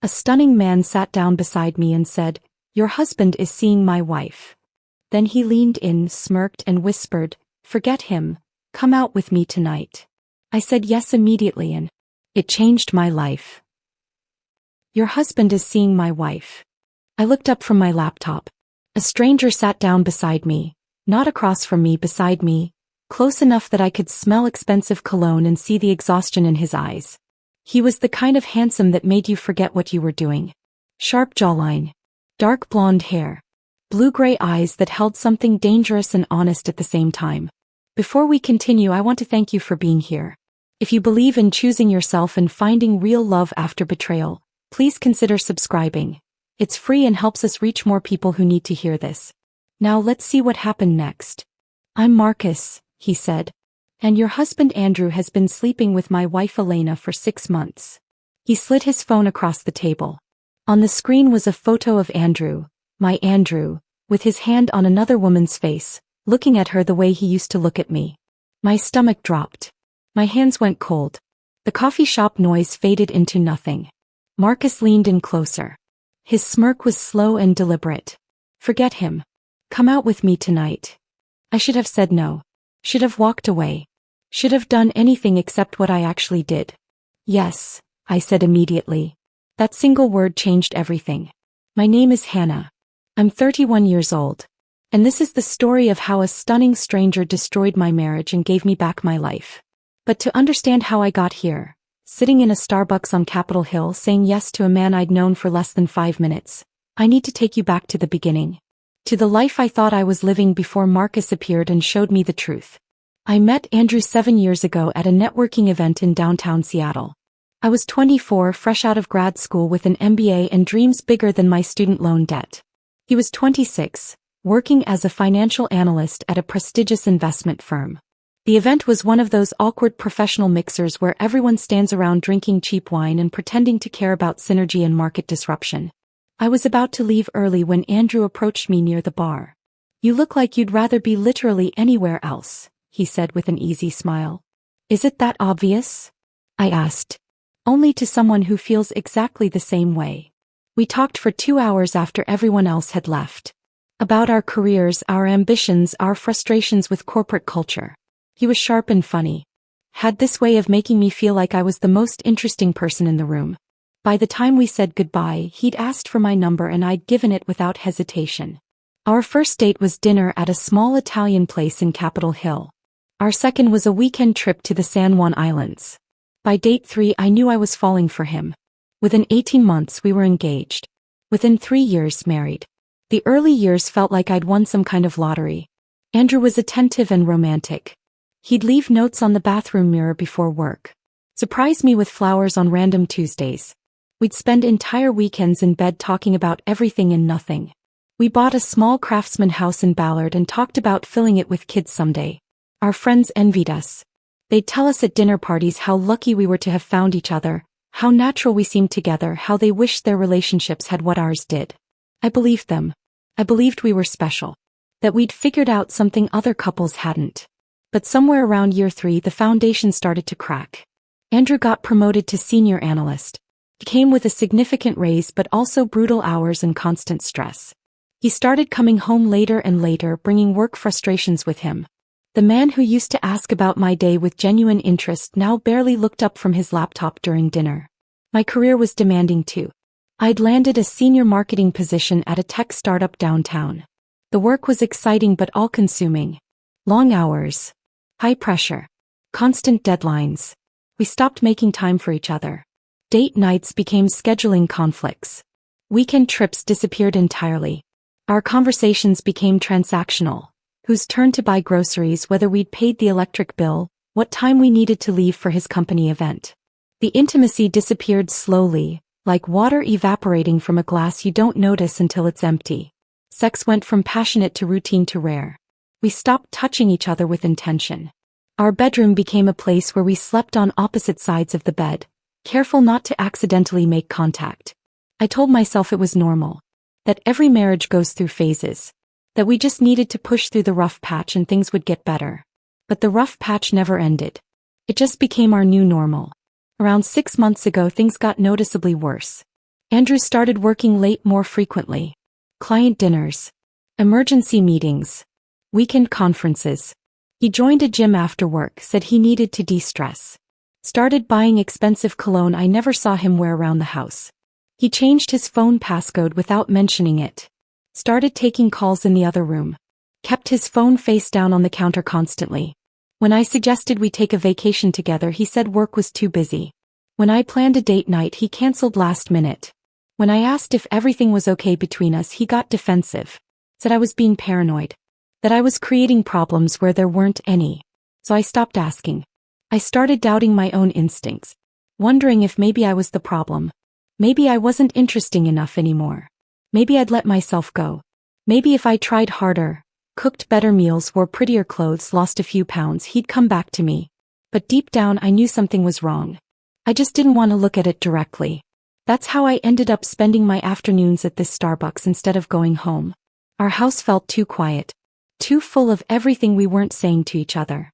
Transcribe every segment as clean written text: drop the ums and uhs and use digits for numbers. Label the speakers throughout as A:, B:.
A: A stunning man sat down beside me and said, "Your husband is seeing my wife." Then he leaned in, smirked and whispered, "Forget him, come out with me tonight." I said yes immediately and it changed my life. "Your husband is seeing my wife." I looked up from my laptop. A stranger sat down beside me, not across from me, beside me, close enough that I could smell expensive cologne and see the exhaustion in his eyes. He was the kind of handsome that made you forget what you were doing. Sharp jawline, dark blonde hair, blue-gray eyes that held something dangerous and honest at the same time. Before we continue, I want to thank you for being here. If you believe in choosing yourself and finding real love after betrayal, please consider subscribing. It's free and helps us reach more people who need to hear this. Now let's see what happened next. "I'm Marcus," he said. "And your husband Andrew has been sleeping with my wife Elena for 6 months." He slid his phone across the table. On the screen was a photo of Andrew, my Andrew, with his hand on another woman's face, looking at her the way he used to look at me. My stomach dropped. My hands went cold. The coffee shop noise faded into nothing. Marcus leaned in closer. His smirk was slow and deliberate. "Forget him. Come out with me tonight." I should have said no. Should have walked away. Should have done anything except what I actually did. "Yes," I said immediately. That single word changed everything. "My name is Hannah. I'm 31 years old. And this is the story of how a stunning stranger destroyed my marriage and gave me back my life." But to understand how I got here, sitting in a Starbucks on Capitol Hill saying yes to a man I'd known for less than 5 minutes, I need to take you back to the beginning. To the life I thought I was living before Marcus appeared and showed me the truth. I met Andrew 7 years ago at a networking event in downtown Seattle. I was 24, fresh out of grad school with an MBA and dreams bigger than my student loan debt. He was 26, working as a financial analyst at a prestigious investment firm. The event was one of those awkward professional mixers where everyone stands around drinking cheap wine and pretending to care about synergy and market disruption. I was about to leave early when Andrew approached me near the bar. "You look like you'd rather be literally anywhere else," he said with an easy smile. "Is it that obvious?" I asked. "Only to someone who feels exactly the same way." We talked for 2 hours after everyone else had left. About our careers, our ambitions, our frustrations with corporate culture. He was sharp and funny. Had this way of making me feel like I was the most interesting person in the room. By the time we said goodbye, he'd asked for my number and I'd given it without hesitation. Our first date was dinner at a small Italian place in Capitol Hill. Our second was a weekend trip to the San Juan Islands. By date 3, I knew I was falling for him. Within 18 months, we were engaged. Within 3 years, married. The early years felt like I'd won some kind of lottery. Andrew was attentive and romantic. He'd leave notes on the bathroom mirror before work. Surprise me with flowers on random Tuesdays. We'd spend entire weekends in bed talking about everything and nothing. We bought a small craftsman house in Ballard and talked about filling it with kids someday. Our friends envied us. They'd tell us at dinner parties how lucky we were to have found each other, how natural we seemed together, how they wished their relationships had what ours did. I believed them. I believed we were special. That we'd figured out something other couples hadn't. But somewhere around year 3 the foundation started to crack. Andrew got promoted to senior analyst. He came with a significant raise but also brutal hours and constant stress. He started coming home later and later, bringing work frustrations with him. The man who used to ask about my day with genuine interest now barely looked up from his laptop during dinner. My career was demanding too. I'd landed a senior marketing position at a tech startup downtown. The work was exciting but all-consuming. Long hours. High pressure. Constant deadlines. We stopped making time for each other. Date nights became scheduling conflicts. Weekend trips disappeared entirely. Our conversations became transactional. Whose turn to buy groceries, whether we'd paid the electric bill, what time we needed to leave for his company event. The intimacy disappeared slowly, like water evaporating from a glass you don't notice until it's empty. Sex went from passionate to routine to rare. We stopped touching each other with intention. Our bedroom became a place where we slept on opposite sides of the bed, careful not to accidentally make contact. I told myself it was normal. That every marriage goes through phases. That we just needed to push through the rough patch and things would get better. But the rough patch never ended. It just became our new normal. Around 6 months ago things got noticeably worse. Andrew started working late more frequently. Client dinners. Emergency meetings. Weekend conferences. He joined a gym after work, said he needed to de-stress. Started buying expensive cologne I never saw him wear around the house. He changed his phone passcode without mentioning it. Started taking calls in the other room. Kept his phone face down on the counter constantly. When I suggested we take a vacation together, he said work was too busy. When I planned a date night, he canceled last minute. When I asked if everything was okay between us, he got defensive. Said I was being paranoid. That I was creating problems where there weren't any. So I stopped asking. I started doubting my own instincts. Wondering if maybe I was the problem. Maybe I wasn't interesting enough anymore. Maybe I'd let myself go. Maybe if I tried harder, cooked better meals, wore prettier clothes, lost a few pounds, he'd come back to me. But deep down I knew something was wrong. I just didn't want to look at it directly. That's how I ended up spending my afternoons at this Starbucks instead of going home. Our house felt too quiet. Too full of everything we weren't saying to each other.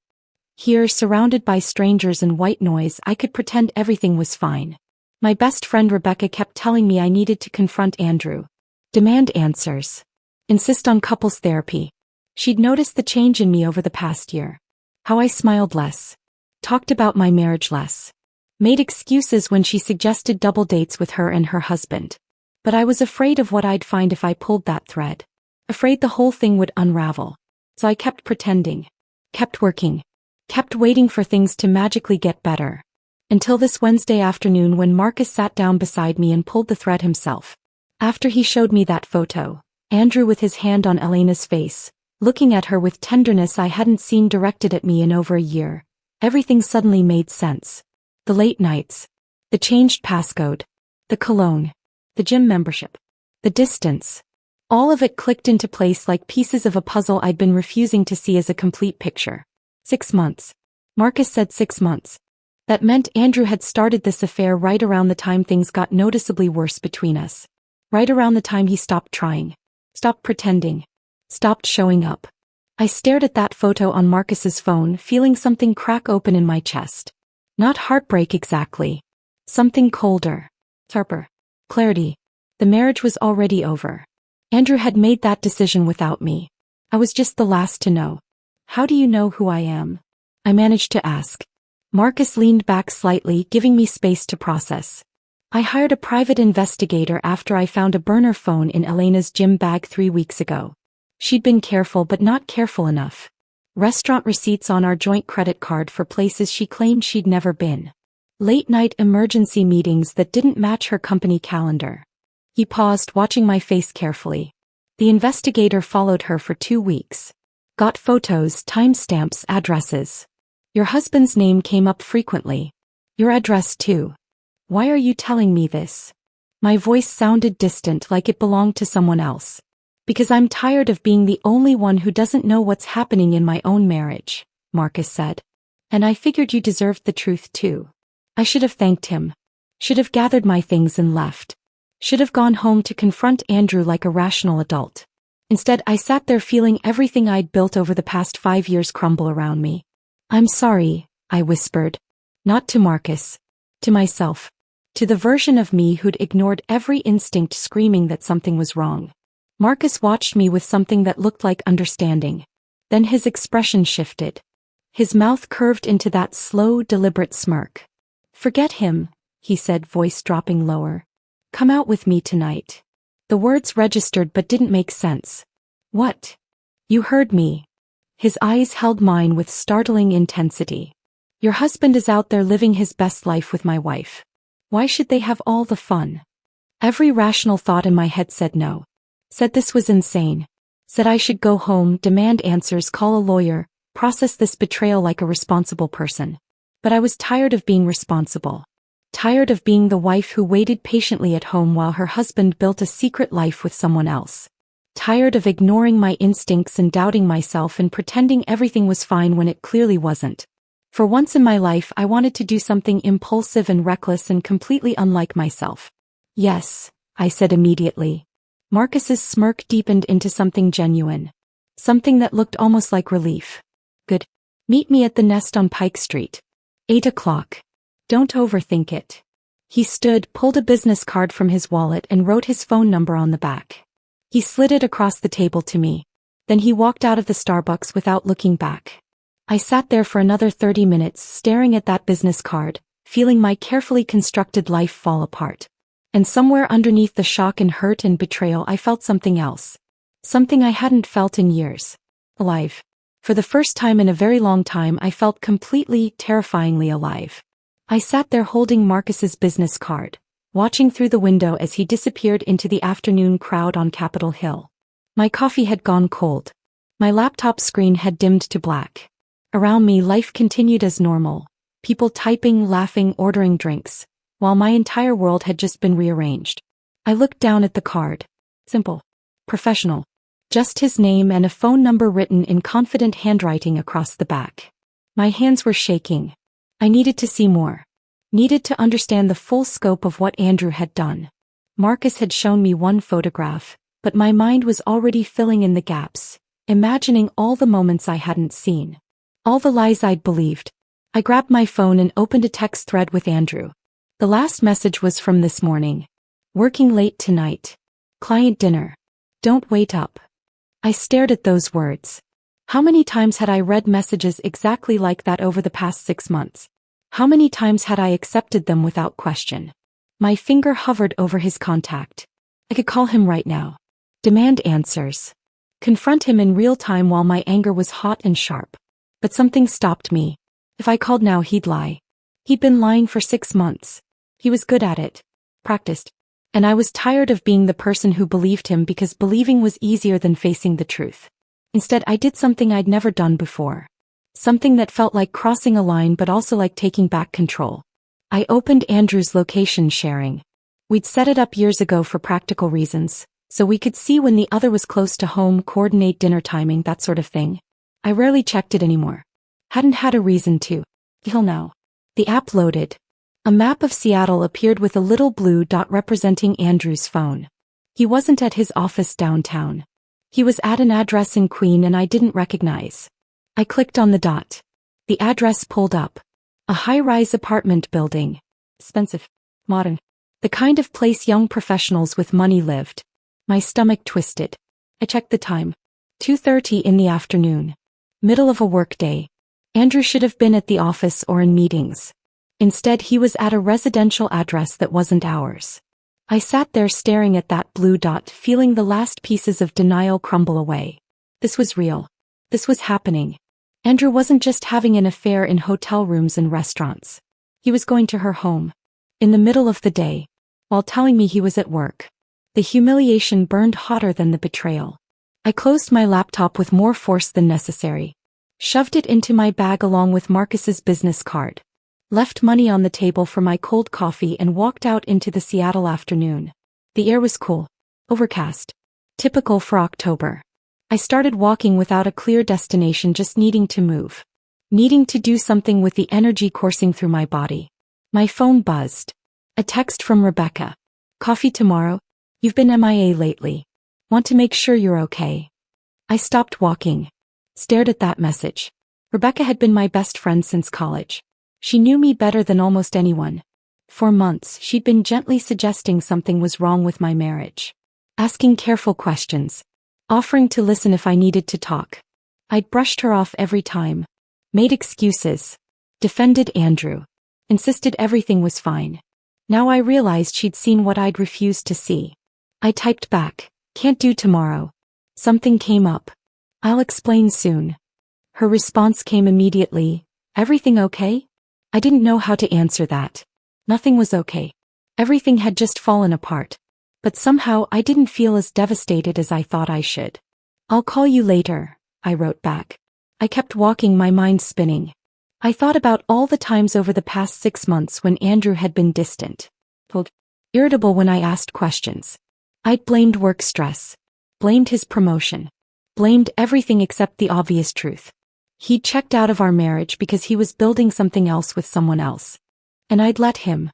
A: Here, surrounded by strangers and white noise, I could pretend everything was fine. My best friend Rebecca kept telling me I needed to confront Andrew. Demand answers. Insist on couples therapy. She'd noticed the change in me over the past year. How I smiled less. Talked about my marriage less. Made excuses when she suggested double dates with her and her husband. But I was afraid of what I'd find if I pulled that thread. Afraid the whole thing would unravel. So I kept pretending. Kept working. Kept waiting for things to magically get better. Until this Wednesday afternoon when Marcus sat down beside me and pulled the thread himself. After he showed me that photo, Andrew with his hand on Elena's face, looking at her with tenderness I hadn't seen directed at me in over a year, everything suddenly made sense. The late nights. The changed passcode. The cologne. The gym membership. The distance. All of it clicked into place like pieces of a puzzle I'd been refusing to see as a complete picture. 6 months. Marcus said 6 months. That meant Andrew had started this affair right around the time things got noticeably worse between us. Right around the time he stopped trying. Stopped pretending. Stopped showing up. I stared at that photo on Marcus's phone, feeling something crack open in my chest. Not heartbreak exactly. Something colder. Sharper. Clarity. The marriage was already over. Andrew had made that decision without me. I was just the last to know. How do you know who I am? I managed to ask. Marcus leaned back slightly, giving me space to process. I hired a private investigator after I found a burner phone in Elena's gym bag 3 weeks ago. She'd been careful but not careful enough. Restaurant receipts on our joint credit card for places she claimed she'd never been. Late-night emergency meetings that didn't match her company calendar. He paused, watching my face carefully. The investigator followed her for 2 weeks. Got photos, timestamps, addresses. Your husband's name came up frequently. Your address too. Why are you telling me this? My voice sounded distant, like it belonged to someone else. Because I'm tired of being the only one who doesn't know what's happening in my own marriage, Marcus said. And I figured you deserved the truth too. I should have thanked him. Should have gathered my things and left. Should have gone home to confront Andrew like a rational adult. Instead, I sat there feeling everything I'd built over the past 5 years crumble around me. I'm sorry, I whispered. Not to Marcus. To myself. To the version of me who'd ignored every instinct, screaming that something was wrong. Marcus watched me with something that looked like understanding. Then his expression shifted. His mouth curved into that slow, deliberate smirk. Forget him, he said, voice dropping lower. Come out with me tonight. The words registered but didn't make sense. What? You heard me. His eyes held mine with startling intensity. Your husband is out there living his best life with my wife. Why should they have all the fun? Every rational thought in my head said no. Said this was insane. Said I should go home, demand answers, call a lawyer, process this betrayal like a responsible person. But I was tired of being responsible. Tired of being the wife who waited patiently at home while her husband built a secret life with someone else. Tired of ignoring my instincts and doubting myself and pretending everything was fine when it clearly wasn't. For once in my life, I wanted to do something impulsive and reckless and completely unlike myself. Yes, I said immediately. Marcus's smirk deepened into something genuine. Something that looked almost like relief. Good. Meet me at the Nest on Pike Street. 8 o'clock. Don't overthink it. He stood, pulled a business card from his wallet and wrote his phone number on the back. He slid it across the table to me. Then he walked out of the Starbucks without looking back. I sat there for another 30 minutes staring at that business card, feeling my carefully constructed life fall apart. And somewhere underneath the shock and hurt and betrayal I felt something else. Something I hadn't felt in years. Alive. For the first time in a very long time I felt completely, terrifyingly alive. I sat there holding Marcus's business card, watching through the window as he disappeared into the afternoon crowd on Capitol Hill. My coffee had gone cold. My laptop screen had dimmed to black. Around me life continued as normal. People typing, laughing, ordering drinks, while my entire world had just been rearranged. I looked down at the card. Simple. Professional. Just his name and a phone number written in confident handwriting across the back. My hands were shaking. I needed to see more. Needed to understand the full scope of what Andrew had done. Marcus had shown me one photograph, but my mind was already filling in the gaps, imagining all the moments I hadn't seen. All the lies I'd believed. I grabbed my phone and opened a text thread with Andrew. The last message was from this morning. Working late tonight. Client dinner. Don't wait up. I stared at those words. How many times had I read messages exactly like that over the past 6 months? How many times had I accepted them without question? My finger hovered over his contact. I could call him right now. Demand answers. Confront him in real time while my anger was hot and sharp. But something stopped me. If I called now he'd lie. He'd been lying for 6 months. He was good at it. Practiced. And I was tired of being the person who believed him because believing was easier than facing the truth. Instead I did something I'd never done before. Something that felt like crossing a line but also like taking back control. I opened Andrew's location sharing. We'd set it up years ago for practical reasons, so we could see when the other was close to home, coordinate dinner timing, that sort of thing. I rarely checked it anymore. Hadn't had a reason to. Till now. The app loaded. A map of Seattle appeared with a little blue dot representing Andrew's phone. He wasn't at his office downtown. He was at an address in Queen and I didn't recognize. I clicked on the dot. The address pulled up. A high-rise apartment building. Expensive. Modern. The kind of place young professionals with money lived. My stomach twisted. I checked the time. 2:30 in the afternoon. Middle of a workday. Andrew should have been at the office or in meetings. Instead he was at a residential address that wasn't ours. I sat there staring at that blue dot, feeling the last pieces of denial crumble away. This was real. This was happening. Andrew wasn't just having an affair in hotel rooms and restaurants. He was going to her home. In the middle of the day. While telling me he was at work. The humiliation burned hotter than the betrayal. I closed my laptop with more force than necessary. Shoved it into my bag along with Marcus's business card. Left money on the table for my cold coffee and walked out into the Seattle afternoon. The air was cool. Overcast. Typical for October. I started walking without a clear destination, just needing to move. Needing to do something with the energy coursing through my body. My phone buzzed. A text from Rebecca. Coffee tomorrow? You've been MIA lately. Want to make sure you're okay. I stopped walking. Stared at that message. Rebecca had been my best friend since college. She knew me better than almost anyone. For months, she'd been gently suggesting something was wrong with my marriage. Asking careful questions. Offering to listen if I needed to talk. I'd brushed her off every time. Made excuses. Defended Andrew. Insisted everything was fine. Now I realized she'd seen what I'd refused to see. I typed back, can't do tomorrow. Something came up. I'll explain soon. Her response came immediately, everything okay? I didn't know how to answer that. Nothing was okay. Everything had just fallen apart. But somehow I didn't feel as devastated as I thought I should. I'll call you later, I wrote back. I kept walking, my mind spinning. I thought about all the times over the past 6 months when Andrew had been distant. Irritable when I asked questions. I'd blamed work stress. Blamed his promotion. Blamed everything except the obvious truth. He'd checked out of our marriage because he was building something else with someone else. And I'd let him.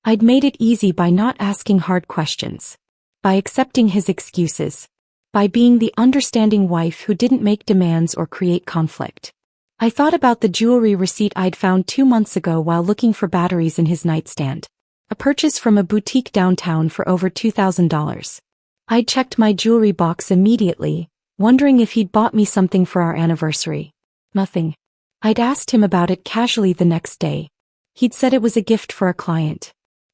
A: I'd made it easy by not asking hard questions. By accepting his excuses. By being the understanding wife who didn't make demands or create conflict. I thought about the jewelry receipt I'd found 2 months ago while looking for batteries in his nightstand. A purchase from a boutique downtown for over $2,000. I checked my jewelry box immediately, wondering if he'd bought me something for our anniversary. Nothing. I'd asked him about it casually the next day. He'd said it was a gift for a client.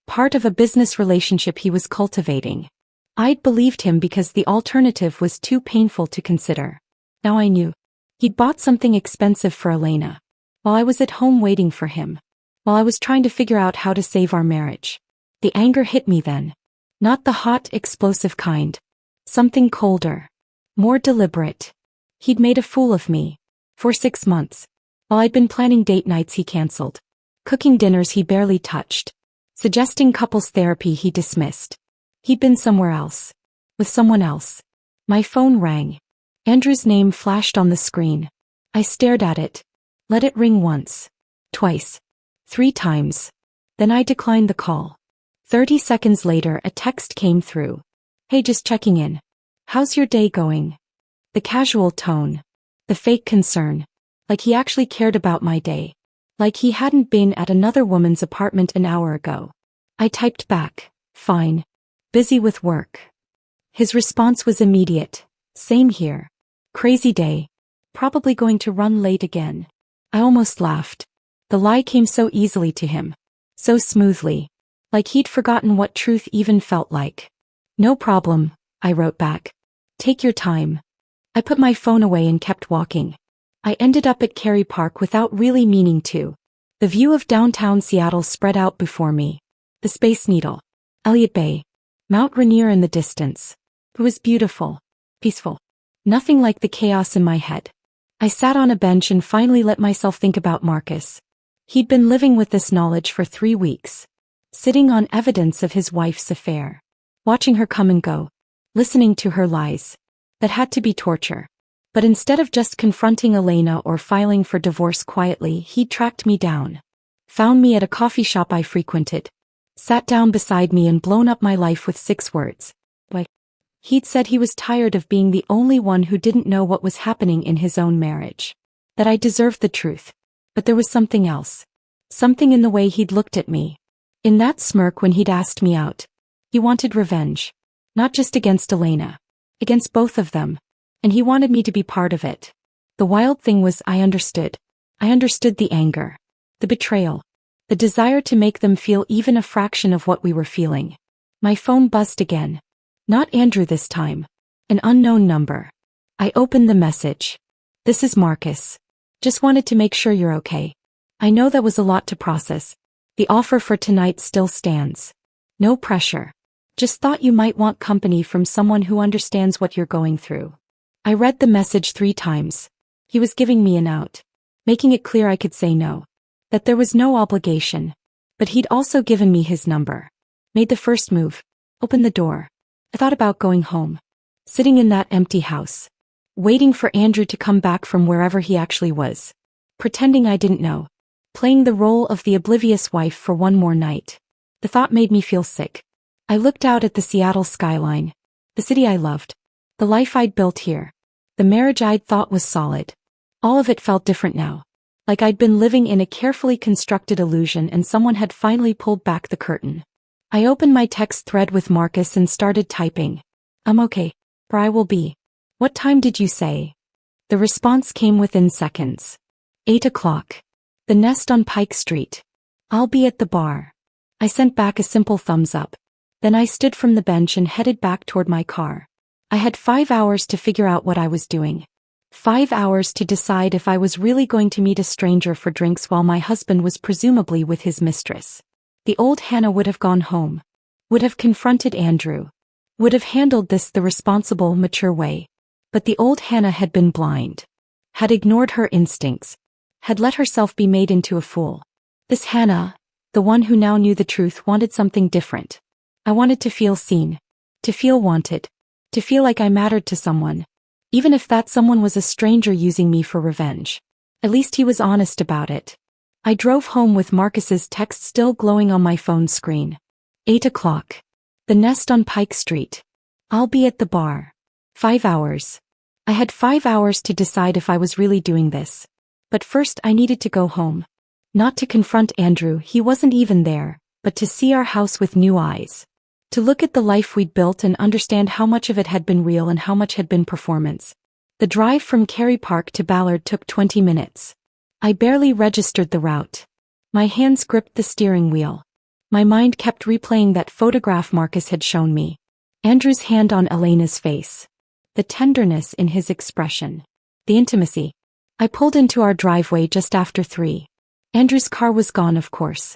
A: Part of a business relationship he was cultivating. I'd believed him because the alternative was too painful to consider. Now I knew. He'd bought something expensive for Elena. While I was at home waiting for him. While I was trying to figure out how to save our marriage. The anger hit me then. Not the hot, explosive kind. Something colder. More deliberate. He'd made a fool of me. For 6 months. While I'd been planning date nights he canceled. Cooking dinners he barely touched. Suggesting couples therapy he dismissed. He'd been somewhere else. With someone else. My phone rang. Andrew's name flashed on the screen. I stared at it. Let it ring once. Twice. 3 times. Then I declined the call. 30 seconds later a text came through. Hey, just checking in. How's your day going? The casual tone. The fake concern. Like he actually cared about my day. Like he hadn't been at another woman's apartment an hour ago. I typed back, fine. Busy with work. His response was immediate. Same here. Crazy day. Probably going to run late again. I almost laughed. The lie came so easily to him. So smoothly. Like he'd forgotten what truth even felt like. No problem, I wrote back. Take your time. I put my phone away and kept walking. I ended up at Cary Park without really meaning to. The view of downtown Seattle spread out before me. The Space Needle. Elliott Bay. Mount Rainier in the distance. It was beautiful. Peaceful. Nothing like the chaos in my head. I sat on a bench and finally let myself think about Marcus. He'd been living with this knowledge for 3 weeks. Sitting on evidence of his wife's affair. Watching her come and go. Listening to her lies. That had to be torture. But instead of just confronting Elena or filing for divorce quietly, he tracked me down. Found me at a coffee shop I frequented. Sat down beside me and blown up my life with 6 words. Why? He'd said he was tired of being the only one who didn't know what was happening in his own marriage. That I deserved the truth. But there was something else. Something in the way he'd looked at me. In that smirk when he'd asked me out. He wanted revenge. Not just against Elena. Against both of them. And he wanted me to be part of it. The wild thing was I understood. I understood the anger. The betrayal. The desire to make them feel even a fraction of what we were feeling. My phone buzzed again. Not Andrew this time. An unknown number. I opened the message. This is Marcus. Just wanted to make sure you're okay. I know that was a lot to process. The offer for tonight still stands. No pressure. Just thought you might want company from someone who understands what you're going through. I read the message 3 times. He was giving me an out. Making it clear I could say no. That there was no obligation. But he'd also given me his number. Made the first move. Opened the door. I thought about going home. Sitting in that empty house. Waiting for Andrew to come back from wherever he actually was. Pretending I didn't know. Playing the role of the oblivious wife for one more night. The thought made me feel sick. I looked out at the Seattle skyline. The city I loved. The life I'd built here. The marriage I'd thought was solid. All of it felt different now. Like I'd been living in a carefully constructed illusion and someone had finally pulled back the curtain. I opened my text thread with Marcus and started typing. I'm okay. Or I will be. What time did you say? The response came within seconds. 8 o'clock. The Nest on Pike Street. I'll be at the bar. I sent back a simple thumbs up. Then I stood from the bench and headed back toward my car. I had 5 hours to figure out what I was doing. 5 hours to decide if I was really going to meet a stranger for drinks while my husband was presumably with his mistress. The old Hannah would have gone home. Would have confronted Andrew. Would have handled this the responsible, mature way. But the old Hannah had been blind. Had ignored her instincts. Had let herself be made into a fool. This Hannah, the one who now knew the truth, wanted something different. I wanted to feel seen. To feel wanted. To feel like I mattered to someone. Even if that someone was a stranger using me for revenge. At least he was honest about it. I drove home with Marcus's text still glowing on my phone screen. 8 o'clock. The Nest on Pike Street. I'll be at the bar. 5 hours. I had 5 hours to decide if I was really doing this. But first I needed to go home. Not to confront Andrew, he wasn't even there, but to see our house with new eyes. To look at the life we'd built and understand how much of it had been real and how much had been performance. The drive from Cary Park to Ballard took 20 minutes. I barely registered the route. My hands gripped the steering wheel. My mind kept replaying that photograph Marcus had shown me. Andrew's hand on Elena's face. The tenderness in his expression. The intimacy. I pulled into our driveway just after 3. Andrew's car was gone, of course.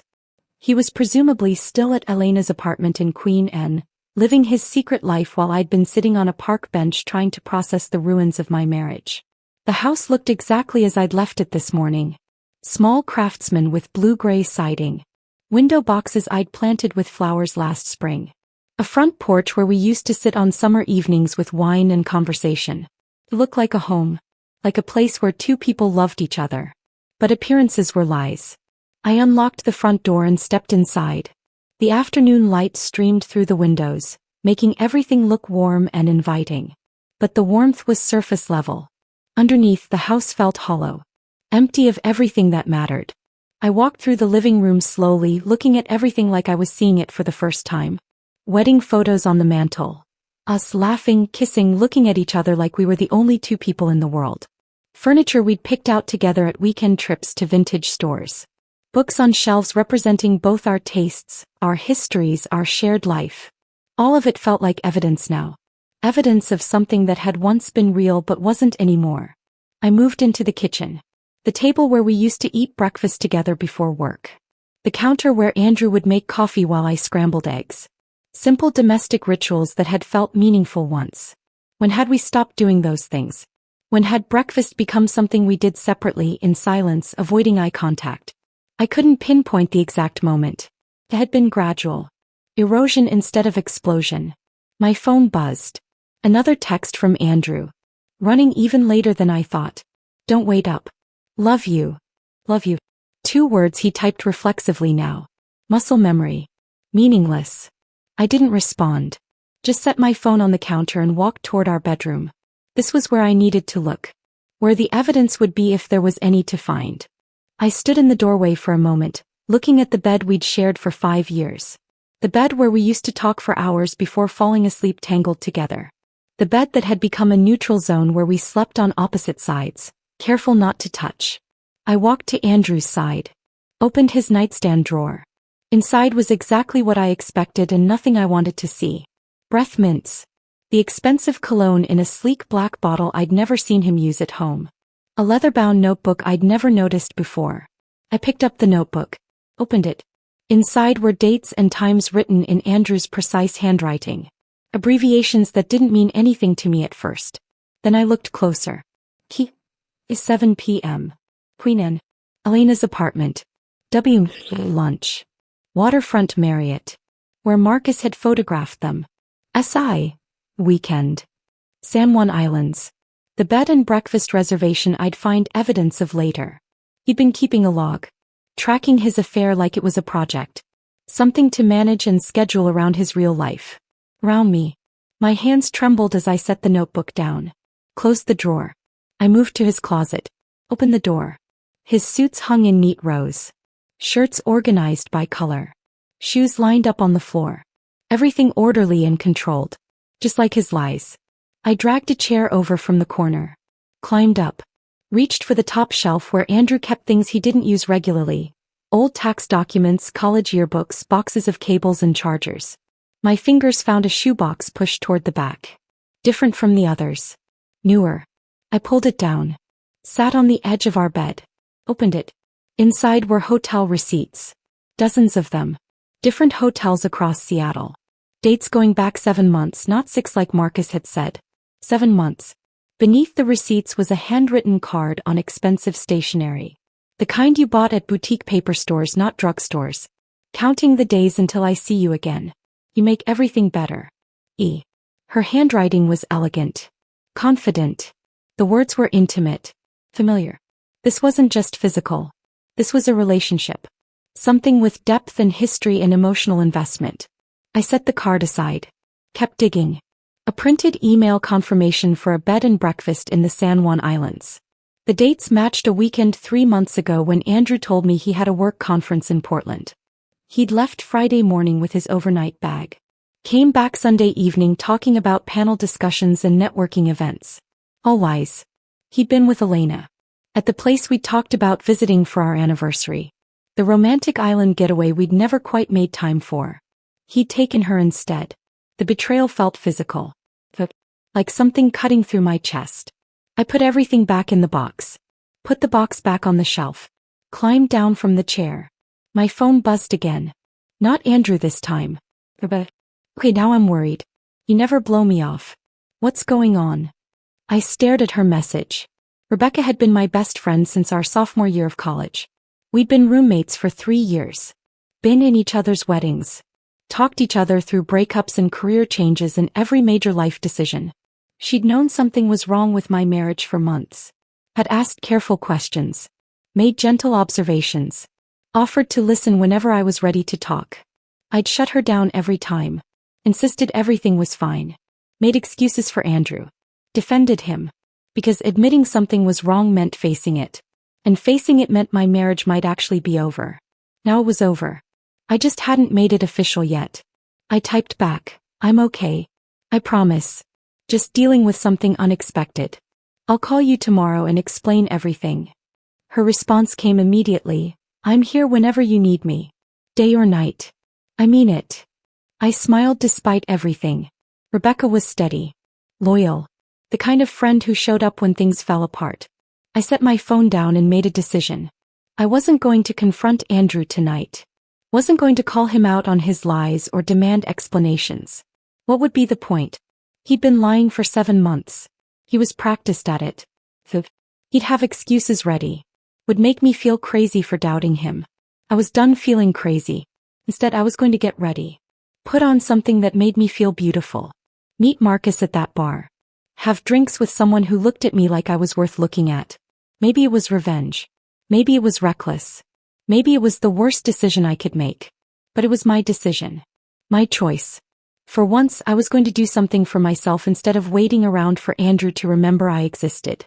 A: He was presumably still at Elena's apartment in Queen Anne, living his secret life while I'd been sitting on a park bench trying to process the ruins of my marriage. The house looked exactly as I'd left it this morning. Small craftsman with blue-gray siding. Window boxes I'd planted with flowers last spring. A front porch where we used to sit on summer evenings with wine and conversation. It looked like a home. Like a place where two people loved each other. But appearances were lies. I unlocked the front door and stepped inside. The afternoon light streamed through the windows, making everything look warm and inviting. But the warmth was surface level. Underneath, the house felt hollow. Empty of everything that mattered. I walked through the living room slowly, looking at everything like I was seeing it for the first time. Wedding photos on the mantel. Us laughing, kissing, looking at each other like we were the only two people in the world. Furniture we'd picked out together at weekend trips to vintage stores. Books on shelves representing both our tastes, our histories, our shared life. All of it felt like evidence now. Evidence of something that had once been real but wasn't anymore. I moved into the kitchen. The table where we used to eat breakfast together before work. The counter where Andrew would make coffee while I scrambled eggs. Simple domestic rituals that had felt meaningful once. When had we stopped doing those things? When had breakfast become something we did separately, in silence, avoiding eye contact? I couldn't pinpoint the exact moment. It had been gradual. Erosion instead of explosion. My phone buzzed. Another text from Andrew. Running even later than I thought. Don't wait up. Love you. Love you. 2 words he typed reflexively now. Muscle memory. Meaningless. I didn't respond. Just set my phone on the counter and walked toward our bedroom. This was where I needed to look. Where the evidence would be if there was any to find. I stood in the doorway for a moment, looking at the bed we'd shared for 5 years. The bed where we used to talk for hours before falling asleep tangled together. The bed that had become a neutral zone where we slept on opposite sides, careful not to touch. I walked to Andrew's side. Opened his nightstand drawer. Inside was exactly what I expected and nothing I wanted to see. Breath mints. The expensive cologne in a sleek black bottle I'd never seen him use at home. A leather-bound notebook I'd never noticed before. I picked up the notebook. Opened it. Inside were dates and times written in Andrew's precise handwriting. Abbreviations that didn't mean anything to me at first. Then I looked closer. Key. Is 7 p.m. Queen Anne. Elena's apartment. W. Lunch. Waterfront Marriott. Where Marcus had photographed them. SI. Weekend. San Juan Islands. The bed and breakfast reservation I'd find evidence of later. He'd been keeping a log. Tracking his affair like it was a project. Something to manage and schedule around his real life. Around me. My hands trembled as I set the notebook down. Closed the drawer. I moved to his closet. Opened the door. His suits hung in neat rows. Shirts organized by color. Shoes lined up on the floor. Everything orderly and controlled. Just like his lies. I dragged a chair over from the corner. Climbed up. Reached for the top shelf where Andrew kept things he didn't use regularly. Old tax documents, college yearbooks, boxes of cables and chargers. My fingers found a shoebox pushed toward the back. Different from the others. Newer. I pulled it down. Sat on the edge of our bed. Opened it. Inside were hotel receipts. Dozens of them. Different hotels across Seattle. Dates going back 7 months, not 6 like Marcus had said. 7 months. Beneath the receipts was a handwritten card on expensive stationery. The kind you bought at boutique paper stores, not drugstores. Counting the days until I see you again. You make everything better. E. Her handwriting was elegant. Confident. The words were intimate. Familiar. This wasn't just physical. This was a relationship. Something with depth and history and emotional investment. I set the card aside. Kept digging. A printed email confirmation for a bed and breakfast in the San Juan Islands. The dates matched a weekend 3 months ago when Andrew told me he had a work conference in Portland. He'd left Friday morning with his overnight bag. Came back Sunday evening talking about panel discussions and networking events. All lies. He'd been with Elena. At the place we'd talked about visiting for our anniversary. The romantic island getaway we'd never quite made time for. He'd taken her instead. The betrayal felt physical. Like something cutting through my chest. I put everything back in the box. Put the box back on the shelf. Climbed down from the chair. My phone buzzed again. Not Andrew this time. Okay, now I'm worried. You never blow me off. What's going on? I stared at her message. Rebecca had been my best friend since our sophomore year of college. We'd been roommates for 3 years. Been in each other's weddings. Talked each other through breakups and career changes and every major life decision. She'd known something was wrong with my marriage for months. Had asked careful questions. Made gentle observations. Offered to listen whenever I was ready to talk. I'd shut her down every time. Insisted everything was fine. Made excuses for Andrew. Defended him. Because admitting something was wrong meant facing it. And facing it meant my marriage might actually be over. Now it was over. I just hadn't made it official yet. I typed back, I'm okay. I promise. Just dealing with something unexpected. I'll call you tomorrow and explain everything. Her response came immediately, I'm here whenever you need me. Day or night. I mean it. I smiled despite everything. Rebecca was steady. Loyal. The kind of friend who showed up when things fell apart. I set my phone down and made a decision. I wasn't going to confront Andrew tonight. Wasn't going to call him out on his lies or demand explanations. What would be the point? He'd been lying for 7 months. He was practiced at it. He'd have excuses ready. Would make me feel crazy for doubting him. I was done feeling crazy. Instead, I was going to get ready. Put on something that made me feel beautiful. Meet Marcus at that bar. Have drinks with someone who looked at me like I was worth looking at. Maybe it was revenge. Maybe it was reckless. Maybe it was the worst decision I could make. But it was my decision. My choice. For once, I was going to do something for myself instead of waiting around for Andrew to remember I existed.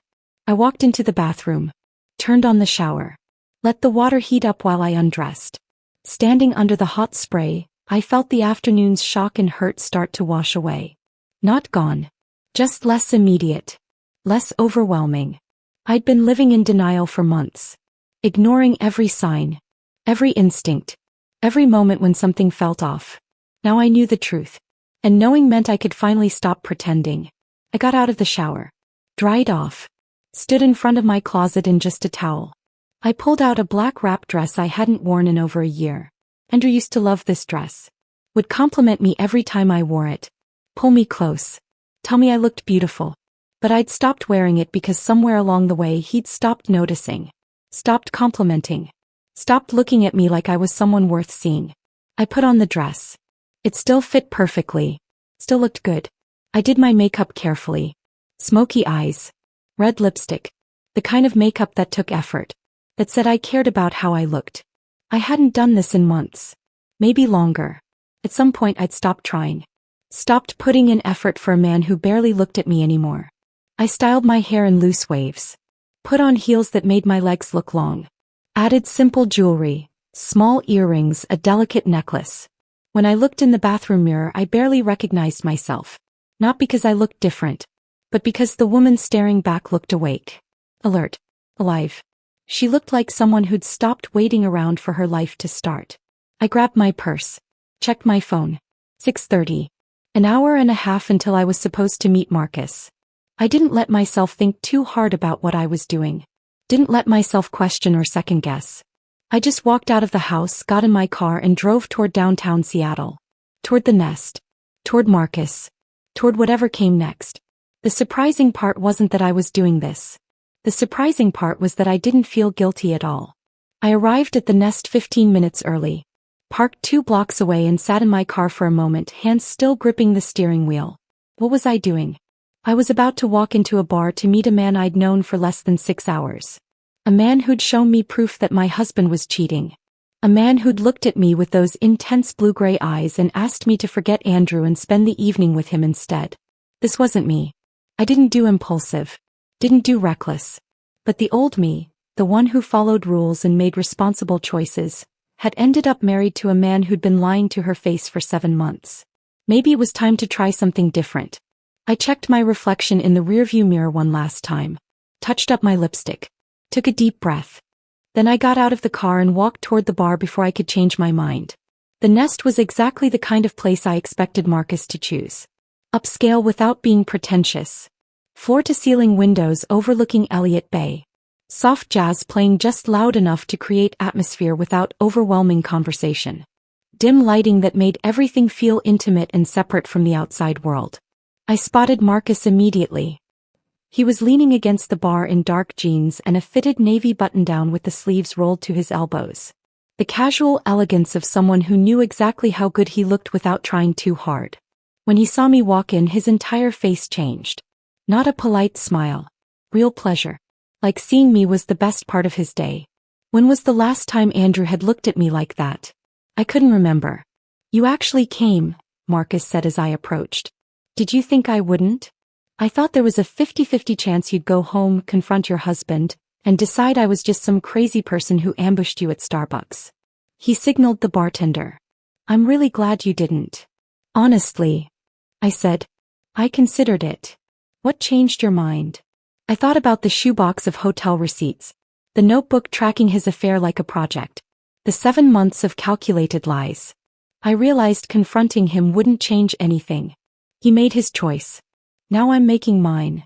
A: I walked into the bathroom. Turned on the shower. Let the water heat up while I undressed. Standing under the hot spray, I felt the afternoon's shock and hurt start to wash away. Not gone. Just less immediate. Less overwhelming. I'd been living in denial for months. Ignoring every sign. Every instinct. Every moment when something felt off. Now I knew the truth. And knowing meant I could finally stop pretending. I got out of the shower. Dried off. Stood in front of my closet in just a towel. I pulled out a black wrap dress I hadn't worn in over a year. Andrew used to love this dress. Would compliment me every time I wore it. Pull me close. Tell me I looked beautiful. But I'd stopped wearing it because somewhere along the way he'd stopped noticing. Stopped complimenting. Stopped looking at me like I was someone worth seeing. I put on the dress. It still fit perfectly. Still looked good. I did my makeup carefully. Smoky eyes. Red lipstick. The kind of makeup that took effort. That said I cared about how I looked. I hadn't done this in months. Maybe longer. At some point I'd stopped trying. Stopped putting in effort for a man who barely looked at me anymore. I styled my hair in loose waves. Put on heels that made my legs look long. Added simple jewelry, small earrings, a delicate necklace. When I looked in the bathroom mirror, I barely recognized myself. Not because I looked different, but because the woman staring back looked awake. Alert. Alive. She looked like someone who'd stopped waiting around for her life to start. I grabbed my purse. Checked my phone. 6:30. An hour and a half until I was supposed to meet Marcus. I didn't let myself think too hard about what I was doing. Didn't let myself question or second guess. I just walked out of the house, got in my car and drove toward downtown Seattle. Toward the nest. Toward Marcus. Toward whatever came next. The surprising part wasn't that I was doing this. The surprising part was that I didn't feel guilty at all. I arrived at the nest 15 minutes early. Parked 2 blocks away and sat in my car for a moment, hands still gripping the steering wheel. What was I doing? I was about to walk into a bar to meet a man I'd known for less than 6 hours. A man who'd shown me proof that my husband was cheating. A man who'd looked at me with those intense blue-gray eyes and asked me to forget Andrew and spend the evening with him instead. This wasn't me. I didn't do impulsive. Didn't do reckless. But the old me, the one who followed rules and made responsible choices, had ended up married to a man who'd been lying to her face for 7 months. Maybe it was time to try something different. I checked my reflection in the rearview mirror one last time, touched up my lipstick, took a deep breath. Then I got out of the car and walked toward the bar before I could change my mind. The Nest was exactly the kind of place I expected Marcus to choose. Upscale without being pretentious. Floor-to-ceiling windows overlooking Elliott Bay. Soft jazz playing just loud enough to create atmosphere without overwhelming conversation. Dim lighting that made everything feel intimate and separate from the outside world. I spotted Marcus immediately. He was leaning against the bar in dark jeans and a fitted navy button-down with the sleeves rolled to his elbows. The casual elegance of someone who knew exactly how good he looked without trying too hard. When he saw me walk in, his entire face changed. Not a polite smile. Real pleasure. Like seeing me was the best part of his day. When was the last time Andrew had looked at me like that? I couldn't remember. "You actually came," Marcus said as I approached. "Did you think I wouldn't? I thought there was a 50-50 chance you'd go home, confront your husband, and decide I was just some crazy person who ambushed you at Starbucks." He signaled the bartender. "I'm really glad you didn't." "Honestly," I said. "I considered it." "What changed your mind?" I thought about the shoebox of hotel receipts, the notebook tracking his affair like a project, the 7 months of calculated lies. I realized confronting him wouldn't change anything. He made his choice. Now I'm making mine.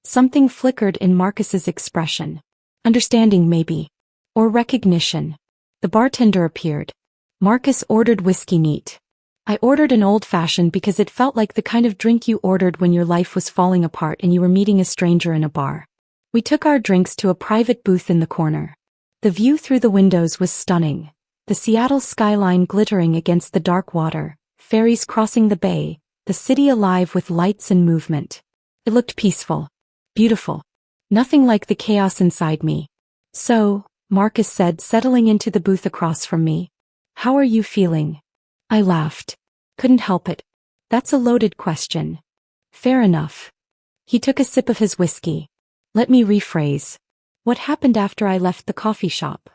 A: Something flickered in Marcus's expression. Understanding maybe. Or recognition. The bartender appeared. Marcus ordered whiskey neat. I ordered an old-fashioned because it felt like the kind of drink you ordered when your life was falling apart and you were meeting a stranger in a bar. We took our drinks to a private booth in the corner. The view through the windows was stunning. The Seattle skyline glittering against the dark water, ferries crossing the bay, the city alive with lights and movement. It looked peaceful. Beautiful. Nothing like the chaos inside me. "So," Marcus said, settling into the booth across from me. "How are you feeling?" I laughed. Couldn't help it. "That's a loaded question." "Fair enough." He took a sip of his whiskey. "Let me rephrase. What happened after I left the coffee shop?"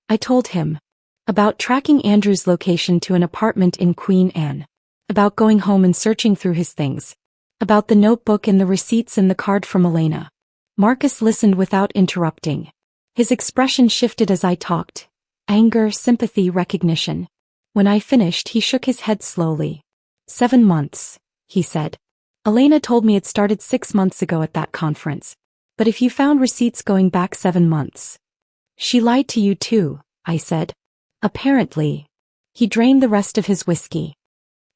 A: I told him. About tracking Andrew's location to an apartment in Queen Anne. About going home and searching through his things. About the notebook and the receipts and the card from Elena. Marcus listened without interrupting. His expression shifted as I talked. Anger, sympathy, recognition. When I finished, he shook his head slowly. 7 months, he said. "Elena told me it started 6 months ago at that conference. But if you found receipts going back 7 months. She lied to you too," I said. "Apparently." He drained the rest of his whiskey.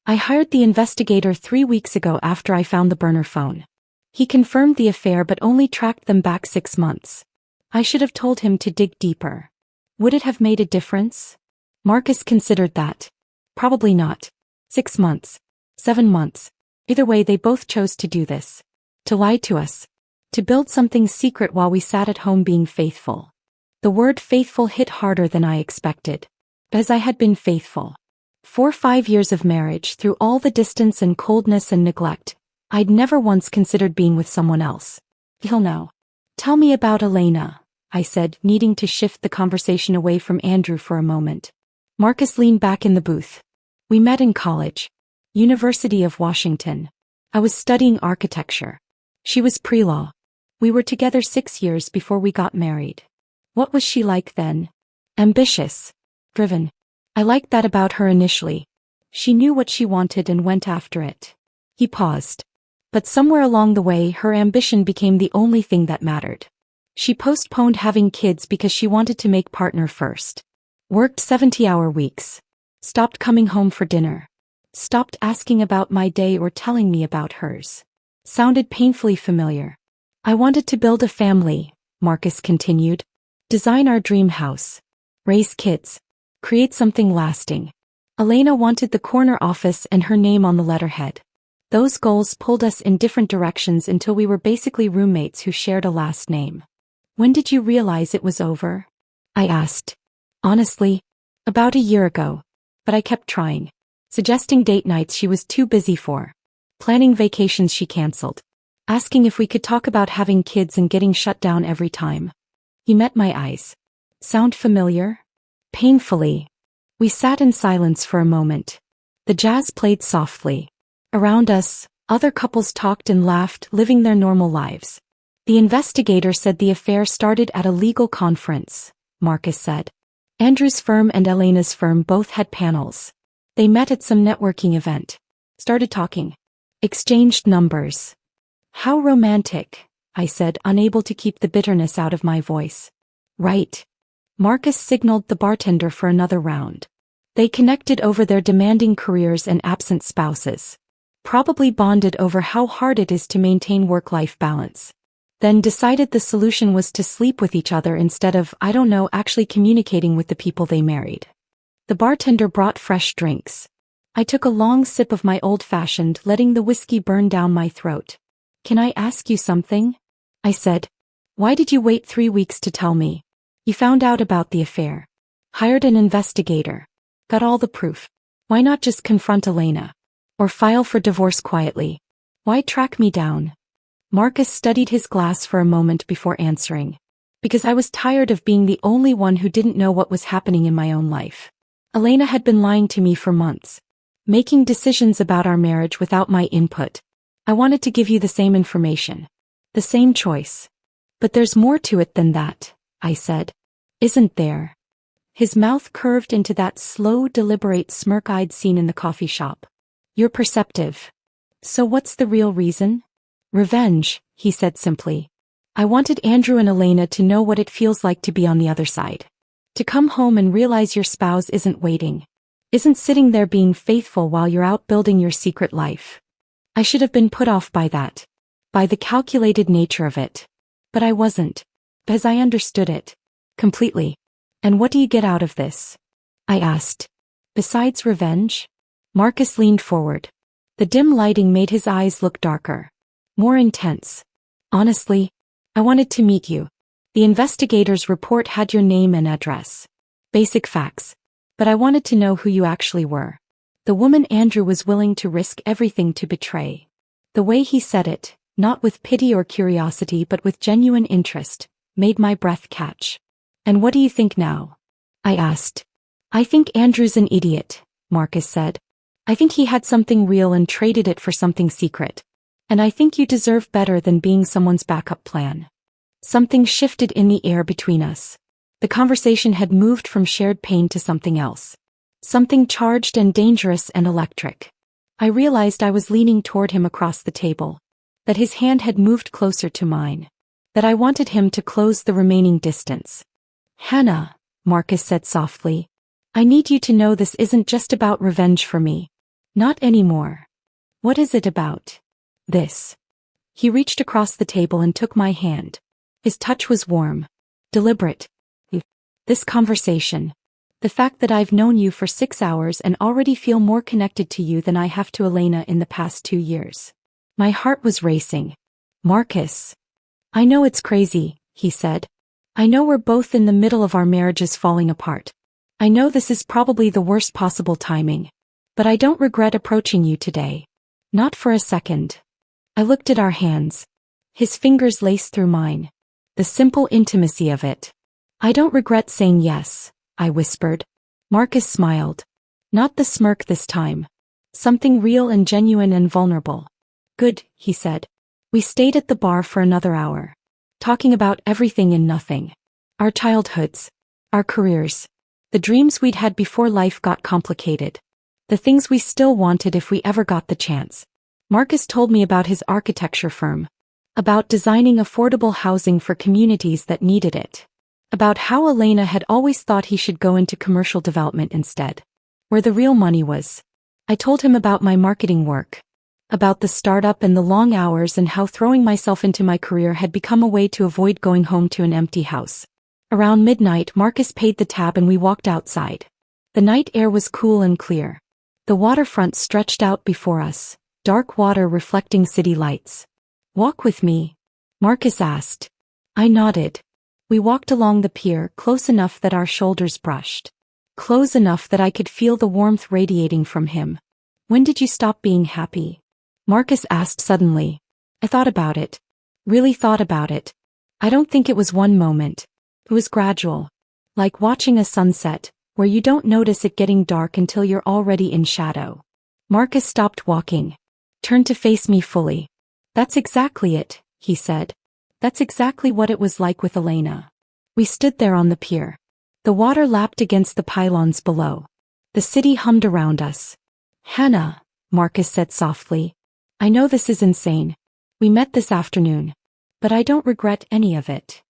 A: "I hired the investigator 3 weeks ago after I found the burner phone. He confirmed the affair but only tracked them back 6 months. I should have told him to dig deeper. Would it have made a difference?" Marcus considered that. "Probably not. 6 months. 7 months. Either way, they both chose to do this. To lie to us. To build something secret while we sat at home being faithful." The word faithful hit harder than I expected. As I had been faithful. For 5 years of marriage, through all the distance and coldness and neglect, I'd never once considered being with someone else. Till now. "Tell me about Elena," I said, needing to shift the conversation away from Andrew for a moment. Marcus leaned back in the booth. "We met in college. University of Washington. I was studying architecture. She was pre-law. We were together 6 years before we got married." "What was she like then?" "Ambitious. Driven. I liked that about her initially. She knew what she wanted and went after it." He paused. "But somewhere along the way, her ambition became the only thing that mattered. She postponed having kids because she wanted to make partner first. Worked 70-hour weeks. Stopped coming home for dinner. Stopped asking about my day or telling me about hers." Sounded painfully familiar. "I wanted to build a family," Marcus continued. "Design our dream house. Raise kids. Create something lasting. Elena wanted the corner office and her name on the letterhead. Those goals pulled us in different directions until we were basically roommates who shared a last name." "When did you realize it was over?" I asked. "Honestly, about a year ago. But I kept trying. Suggesting date nights she was too busy for. Planning vacations she canceled. Asking if we could talk about having kids and getting shut down every time." He met my eyes. "Sound familiar?" "Painfully." We sat in silence for a moment. The jazz played softly. Around us, other couples talked and laughed, living their normal lives. The investigator said the affair started at a legal conference, Marcus said. Andrew's firm and Elena's firm both had panels. They met at some networking event. Started talking. Exchanged numbers. How romantic, I said, unable to keep the bitterness out of my voice. Right. Marcus signaled the bartender for another round. They connected over their demanding careers and absent spouses. Probably bonded over how hard it is to maintain work-life balance. Then decided the solution was to sleep with each other instead of, actually communicating with the people they married. The bartender brought fresh drinks. I took a long sip of my old-fashioned, letting the whiskey burn down my throat. Can I ask you something? I said. Why did you wait 3 weeks to tell me? You found out about the affair. Hired an investigator. Got all the proof. Why not just confront Elena? Or file for divorce quietly? Why track me down? Marcus studied his glass for a moment before answering. Because I was tired of being the only one who didn't know what was happening in my own life. Elena had been lying to me for months. Making decisions about our marriage without my input. I wanted to give you the same information. The same choice. But there's more to it than that, I said. Isn't there? His mouth curved into that slow, deliberate smirk I'd seen in the coffee shop. You're perceptive. So what's the real reason? Revenge, he said simply. I wanted Andrew and Elena to know what it feels like to be on the other side. To come home and realize your spouse isn't waiting. Isn't sitting there being faithful while you're out building your secret life. I should have been put off by that. By the calculated nature of it. But I wasn't. Because I understood it. Completely. And what do you get out of this? I asked. Besides revenge? Marcus leaned forward. The dim lighting made his eyes look darker. More intense. Honestly, I wanted to meet you. The investigator's report had your name and address. Basic facts. But I wanted to know who you actually were. The woman Andrew was willing to risk everything to betray. The way he said it, not with pity or curiosity but with genuine interest, made my breath catch. And what do you think now? I asked. I think Andrew's an idiot, Marcus said. I think he had something real and traded it for something secret. And I think you deserve better than being someone's backup plan. Something shifted in the air between us. The conversation had moved from shared pain to something else. Something charged and dangerous and electric. I realized I was leaning toward him across the table. That his hand had moved closer to mine. That I wanted him to close the remaining distance. Hannah, Marcus said softly. I need you to know this isn't just about revenge for me. Not anymore. What is it about? This. He reached across the table and took my hand. His touch was warm. Deliberate. This conversation. The fact that I've known you for 6 hours and already feel more connected to you than I have to Elena in the past 2 years. My heart was racing. Marcus. I know it's crazy, he said. I know we're both in the middle of our marriages falling apart. I know this is probably the worst possible timing. But I don't regret approaching you today. Not for a second. I looked at our hands. His fingers laced through mine. The simple intimacy of it. I don't regret saying yes, I whispered. Marcus smiled. Not the smirk this time. Something real and genuine and vulnerable. Good, he said. We stayed at the bar for another hour. Talking about everything and nothing. Our childhoods. Our careers. The dreams we'd had before life got complicated. The things we still wanted if we ever got the chance. Marcus told me about his architecture firm. About designing affordable housing for communities that needed it. About how Elena had always thought he should go into commercial development instead. Where the real money was. I told him about my marketing work. About the startup and the long hours and how throwing myself into my career had become a way to avoid going home to an empty house. Around midnight, Marcus paid the tab and we walked outside. The night air was cool and clear. The waterfront stretched out before us, dark water reflecting city lights. Walk with me? Marcus asked. I nodded. We walked along the pier, close enough that our shoulders brushed. Close enough that I could feel the warmth radiating from him. When did you stop being happy? Marcus asked suddenly. I thought about it. Really thought about it. I don't think it was one moment. It was gradual. Like watching a sunset, where you don't notice it getting dark until you're already in shadow. Marcus stopped walking, turned to face me fully. That's exactly it, he said. That's exactly what it was like with Elena. We stood there on the pier. The water lapped against the pylons below. The city hummed around us. Hannah, Marcus said softly. I know this is insane. We met this afternoon. But I don't regret any of it.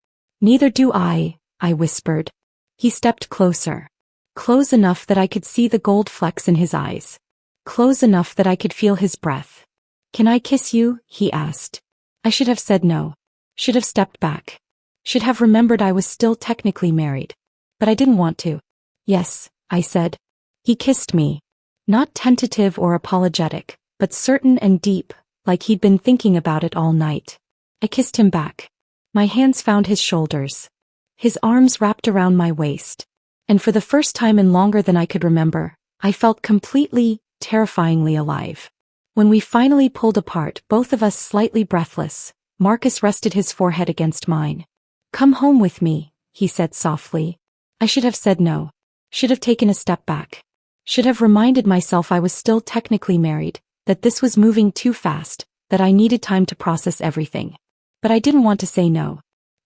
A: Neither do I whispered. He stepped closer. Close enough that I could see the gold flecks in his eyes. Close enough that I could feel his breath. Can I kiss you? He asked. I should have said no. Should have stepped back. Should have remembered I was still technically married. But I didn't want to. Yes, I said. He kissed me. Not tentative or apologetic, but certain and deep, like he'd been thinking about it all night. I kissed him back. My hands found his shoulders. His arms wrapped around my waist. And for the first time in longer than I could remember, I felt completely, terrifyingly alive. When we finally pulled apart, both of us slightly breathless, Marcus rested his forehead against mine. Come home with me, he said softly. I should have said no. Should have taken a step back. Should have reminded myself I was still technically married, that this was moving too fast, that I needed time to process everything. But I didn't want to say no.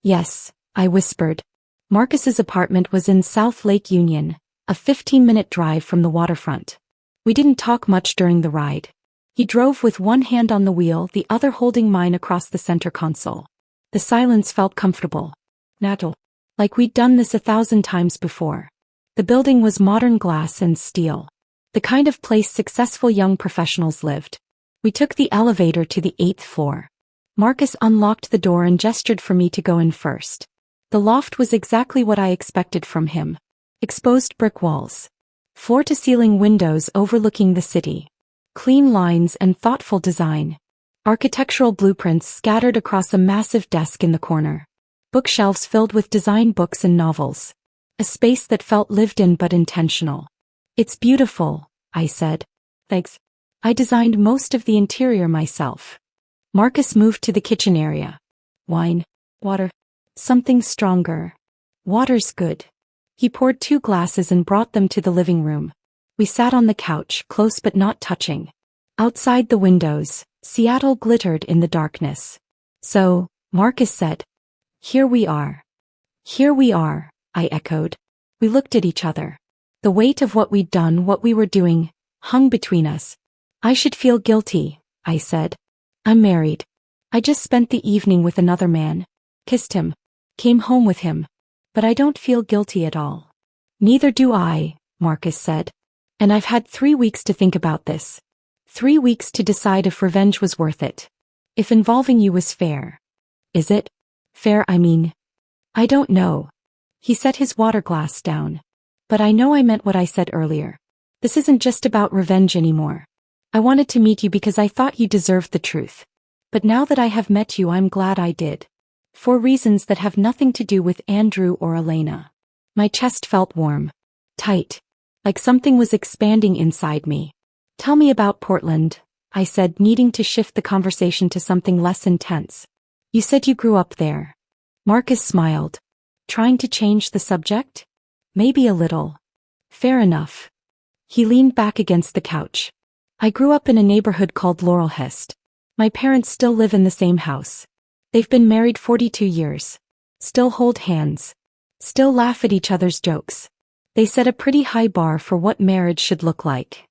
A: Yes, I whispered. Marcus's apartment was in South Lake Union, a 15-minute drive from the waterfront. We didn't talk much during the ride. He drove with one hand on the wheel, the other holding mine across the center console. The silence felt comfortable. Natural. Like we'd done this 1,000 times before. The building was modern glass and steel. The kind of place successful young professionals lived. We took the elevator to the 8th floor. Marcus unlocked the door and gestured for me to go in first. The loft was exactly what I expected from him. Exposed brick walls. Floor-to-ceiling windows overlooking the city. Clean lines and thoughtful design. Architectural blueprints scattered across a massive desk in the corner. Bookshelves filled with design books and novels. A space that felt lived in but intentional. It's beautiful, I said. Thanks. I designed most of the interior myself. Marcus moved to the kitchen area. Wine. Water. Something stronger. Water's good. He poured 2 glasses and brought them to the living room. We sat on the couch, close but not touching. Outside the windows, Seattle glittered in the darkness. So, Marcus said. Here we are. Here we are, I echoed. We looked at each other. The weight of what we'd done, what we were doing, hung between us. I should feel guilty, I said. I'm married. I just spent the evening with another man. Kissed him. Came home with him. But I don't feel guilty at all. Neither do I, Marcus said. And I've had 3 weeks to think about this. 3 weeks to decide if revenge was worth it. If involving you was fair. Is it? Fair, I mean. I don't know. He set his water glass down. But I know I meant what I said earlier. This isn't just about revenge anymore. I wanted to meet you because I thought you deserved the truth. But now that I have met you, I'm glad I did. For reasons that have nothing to do with Andrew or Elena. My chest felt warm. Tight. Like something was expanding inside me. Tell me about Portland, I said, needing to shift the conversation to something less intense. You said you grew up there. Marcus smiled. Trying to change the subject? Maybe a little. Fair enough. He leaned back against the couch. I grew up in a neighborhood called Laurelhurst. My parents still live in the same house. They've been married 42 years. Still hold hands. Still laugh at each other's jokes. They set a pretty high bar for what marriage should look like.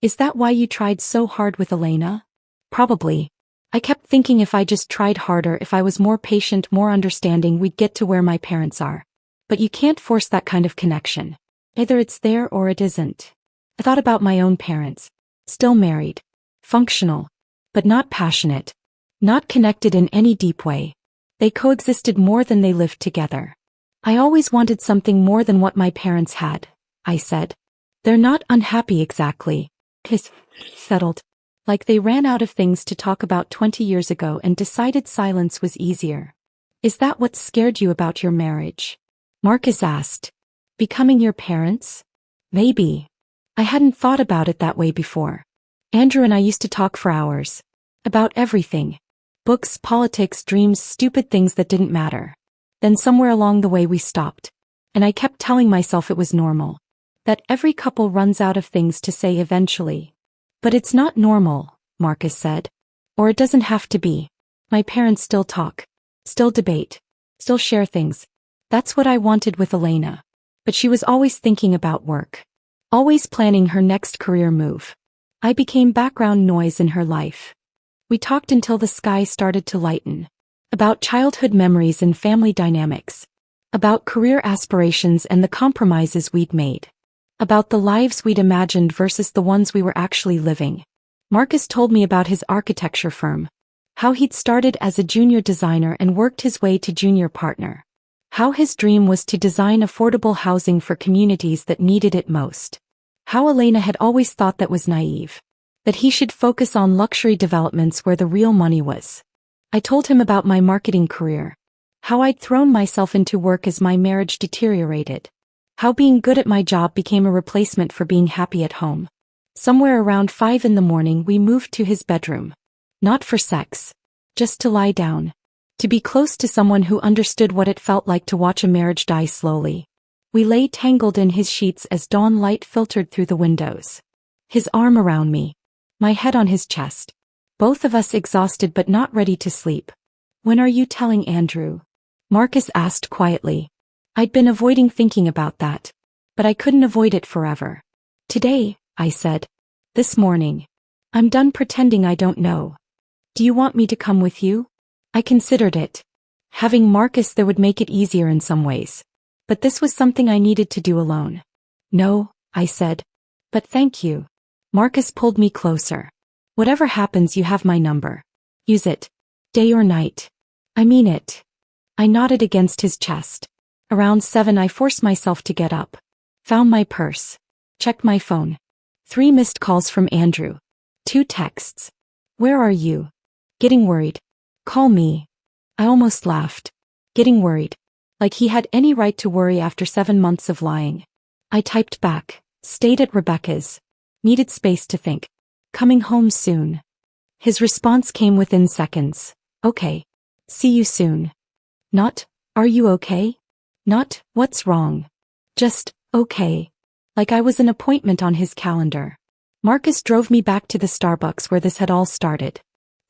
A: Is that why you tried so hard with Elena? Probably. I kept thinking if I just tried harder, if I was more patient, more understanding, we'd get to where my parents are. But you can't force that kind of connection. Either it's there or it isn't. I thought about my own parents. Still married. Functional. But not passionate. Not connected in any deep way. They coexisted more than they lived together. I always wanted something more than what my parents had, I said. They're not unhappy exactly. Kiss. Settled. Like they ran out of things to talk about 20 years ago and decided silence was easier. Is that what scared you about your marriage? Marcus asked. Becoming your parents? Maybe. I hadn't thought about it that way before. Andrew and I used to talk for hours. About everything. Books, politics, dreams, stupid things that didn't matter. Then somewhere along the way we stopped. And I kept telling myself it was normal. That every couple runs out of things to say eventually. But it's not normal, Marcus said. Or it doesn't have to be. My parents still talk. Still debate. Still share things. That's what I wanted with Elena. But she was always thinking about work. Always planning her next career move. I became background noise in her life. We talked until the sky started to lighten. About childhood memories and family dynamics. About career aspirations and the compromises we'd made. About the lives we'd imagined versus the ones we were actually living. Marcus told me about his architecture firm. How he'd started as a junior designer and worked his way to junior partner. How his dream was to design affordable housing for communities that needed it most. How Elena had always thought that was naive. That he should focus on luxury developments where the real money was. I told him about my marketing career. How I'd thrown myself into work as my marriage deteriorated. How being good at my job became a replacement for being happy at home. Somewhere around 5 in the morning we moved to his bedroom. Not for sex. Just to lie down. To be close to someone who understood what it felt like to watch a marriage die slowly. We lay tangled in his sheets as dawn light filtered through the windows. His arm around me. My head on his chest. Both of us exhausted but not ready to sleep. When are you telling Andrew? Marcus asked quietly. I'd been avoiding thinking about that. But I couldn't avoid it forever. Today, I said. This morning. I'm done pretending I don't know. Do you want me to come with you? I considered it. Having Marcus there would make it easier in some ways. But this was something I needed to do alone. No, I said. But thank you. Marcus pulled me closer. Whatever happens, you have my number. Use it. Day or night. I mean it. I nodded against his chest. Around 7 I forced myself to get up. Found my purse. Checked my phone. 3 missed calls from Andrew. 2 texts. Where are you? Getting worried. Call me. I almost laughed. Getting worried. Like he had any right to worry after 7 months of lying. I typed back. Stayed at Rebecca's. Needed space to think. Coming home soon. His response came within seconds. Okay. See you soon. Not, are you okay? Not, what's wrong? Just, okay. Like I was an appointment on his calendar. Marcus drove me back to the Starbucks where this had all started.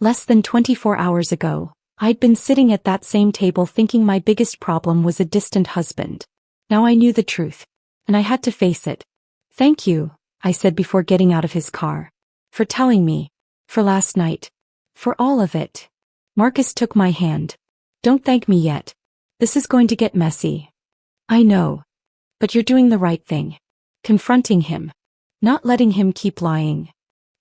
A: Less than 24 hours ago, I'd been sitting at that same table thinking my biggest problem was a distant husband. Now I knew the truth. And I had to face it. Thank you, I said before getting out of his car. For telling me. For last night. For all of it. Marcus took my hand. Don't thank me yet. This is going to get messy. I know. But you're doing the right thing. Confronting him. Not letting him keep lying.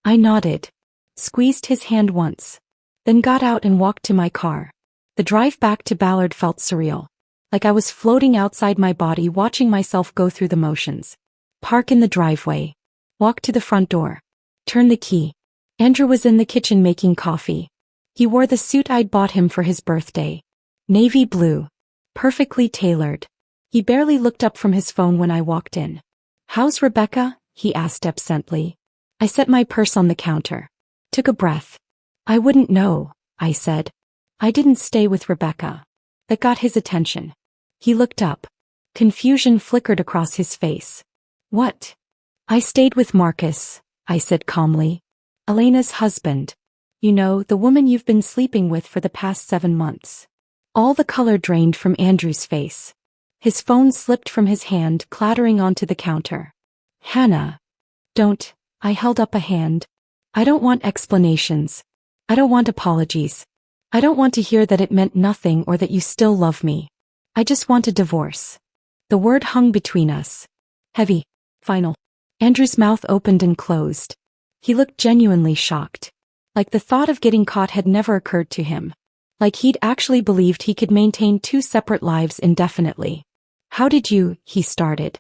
A: I nodded. Squeezed his hand once. Then got out and walked to my car. The drive back to Ballard felt surreal. Like I was floating outside my body watching myself go through the motions. Park in the driveway. Walk to the front door. Turn the key. Andrew was in the kitchen making coffee. He wore the suit I'd bought him for his birthday. Navy blue. Perfectly tailored. He barely looked up from his phone when I walked in. How's Rebecca? He asked absently. I set my purse on the counter. Took a breath. I wouldn't know, I said. I didn't stay with Rebecca. That got his attention. He looked up. Confusion flickered across his face. What? I stayed with Marcus, I said calmly. Elena's husband. You know, the woman you've been sleeping with for the past 7 months. All the color drained from Andrew's face. His phone slipped from his hand, clattering onto the counter. Hannah. Don't. I held up a hand. I don't want explanations. I don't want apologies. I don't want to hear that it meant nothing or that you still love me. I just want a divorce. The word hung between us. Heavy. Final. Andrew's mouth opened and closed. He looked genuinely shocked. Like the thought of getting caught had never occurred to him. Like he'd actually believed he could maintain 2 separate lives indefinitely. How did you, he started.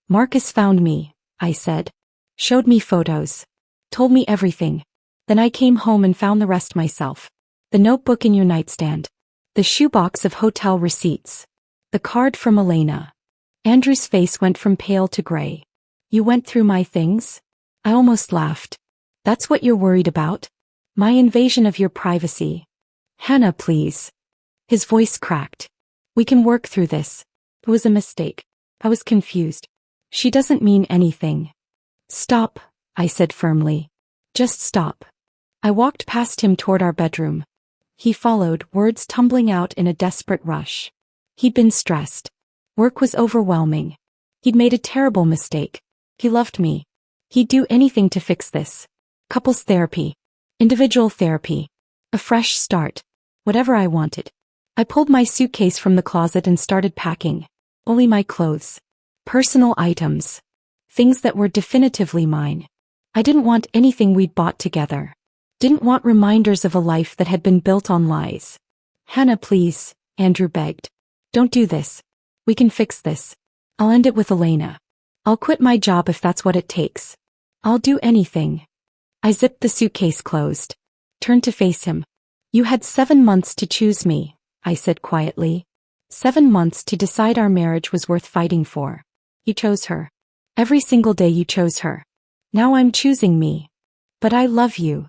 A: Marcus found me, I said. Showed me photos. Told me everything. Then I came home and found the rest myself. The notebook in your nightstand. The shoebox of hotel receipts. The card from Elena. Andrew's face went from pale to gray. You went through my things? I almost laughed. That's what you're worried about? My invasion of your privacy. Hannah, please. His voice cracked. We can work through this. It was a mistake. I was confused. She doesn't mean anything. Stop, I said firmly. Just stop. I walked past him toward our bedroom. He followed, words tumbling out in a desperate rush. He'd been stressed. Work was overwhelming. He'd made a terrible mistake. He loved me. He'd do anything to fix this. Couples therapy. Individual therapy. A fresh start. Whatever I wanted. I pulled my suitcase from the closet and started packing. Only my clothes. Personal items. Things that were definitively mine. I didn't want anything we'd bought together. Didn't want reminders of a life that had been built on lies. Hannah, please, Andrew begged. Don't do this. We can fix this. I'll end it with Elena. I'll quit my job if that's what it takes. I'll do anything. I zipped the suitcase closed. Turned to face him. You had 7 months to choose me, I said quietly. 7 months to decide our marriage was worth fighting for. You chose her. Every single day you chose her. Now I'm choosing me. But I love you.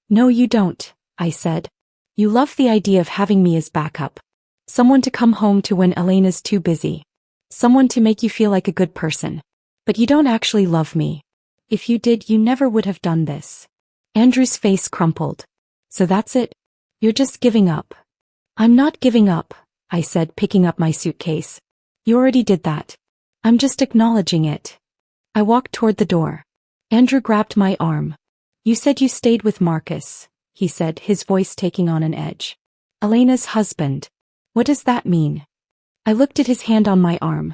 A: No, you don't, I said. You love the idea of having me as backup. Someone to come home to when Elena's too busy. Someone to make you feel like a good person. But you don't actually love me. If you did, you never would have done this. Andrew's face crumpled. So that's it? You're just giving up. I'm not giving up, I said, picking up my suitcase. You already did that. I'm just acknowledging it. I walked toward the door. Andrew grabbed my arm. You said you stayed with Marcus, he said, his voice taking on an edge. Elena's husband. What does that mean? I looked at his hand on my arm.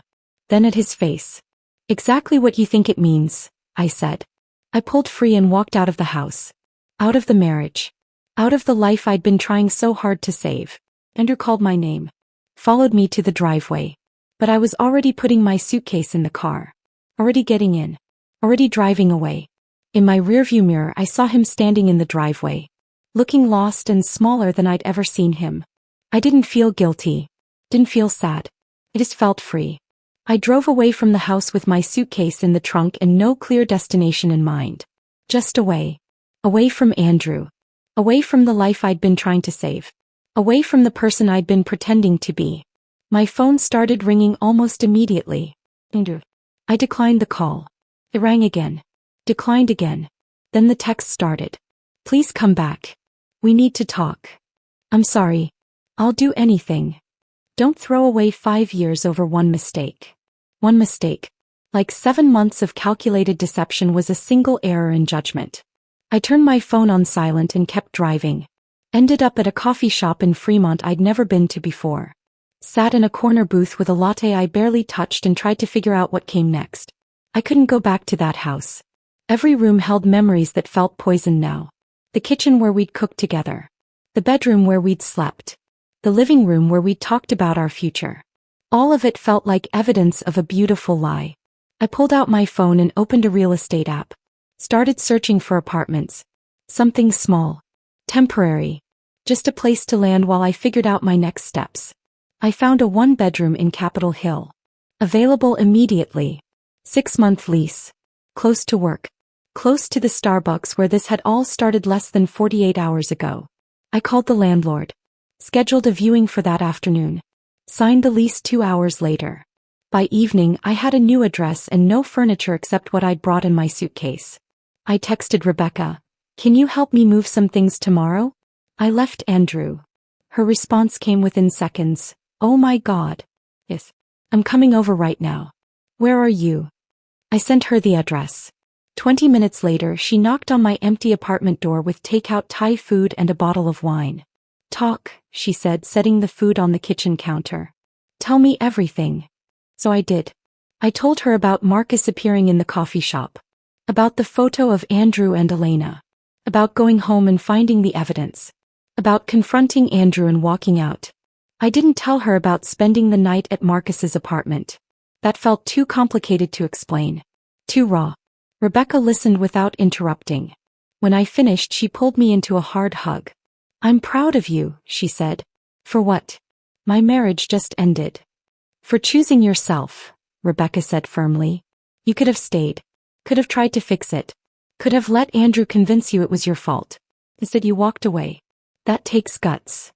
A: Then at his face. Exactly what you think it means, I said. I pulled free and walked out of the house. Out of the marriage. Out of the life I'd been trying so hard to save. Andrew called my name. Followed me to the driveway. But I was already putting my suitcase in the car. Already getting in. Already driving away. In my rearview mirror I saw him standing in the driveway. Looking lost and smaller than I'd ever seen him. I didn't feel guilty. Didn't feel sad. I just felt free. I drove away from the house with my suitcase in the trunk and no clear destination in mind. Just away. Away from Andrew. Away from the life I'd been trying to save. Away from the person I'd been pretending to be. My phone started ringing almost immediately. Andrew. I declined the call. It rang again. Declined again. Then the text started. Please come back. We need to talk. I'm sorry. I'll do anything. Don't throw away 5 years over one mistake. One mistake. Like 7 months of calculated deception was a single error in judgment. I turned my phone on silent and kept driving. Ended up at a coffee shop in Fremont I'd never been to before. Sat in a corner booth with a latte I barely touched and tried to figure out what came next. I couldn't go back to that house. Every room held memories that felt poisoned now. The kitchen where we'd cooked together. The bedroom where we'd slept. The living room where we'd talked about our future. All of it felt like evidence of a beautiful lie. I pulled out my phone and opened a real estate app. Started searching for apartments. Something small. Temporary. Just a place to land while I figured out my next steps. I found a 1-bedroom in Capitol Hill. Available immediately. 6-month lease. Close to work. Close to the Starbucks where this had all started less than 48 hours ago. I called the landlord. Scheduled a viewing for that afternoon. Signed the lease 2 hours later. By evening I had a new address and no furniture except what I'd brought in my suitcase. I texted Rebecca. Can you help me move some things tomorrow? I left Andrew. Her response came within seconds. Oh my God. Yes. I'm coming over right now. Where are you? I sent her the address. 20 minutes later she knocked on my empty apartment door with takeout Thai food and a bottle of wine. Talk, she said, setting the food on the kitchen counter. Tell me everything. So I did. I told her about Marcus appearing in the coffee shop. About the photo of Andrew and Elena. About going home and finding the evidence. About confronting Andrew and walking out. I didn't tell her about spending the night at Marcus's apartment. That felt too complicated to explain. Too raw. Rebecca listened without interrupting. When I finished she pulled me into a hard hug. I'm proud of you, she said. For what? My marriage just ended. For choosing yourself, Rebecca said firmly. You could have stayed. Could have tried to fix it. Could have let Andrew convince you it was your fault. Instead you walked away. That takes guts.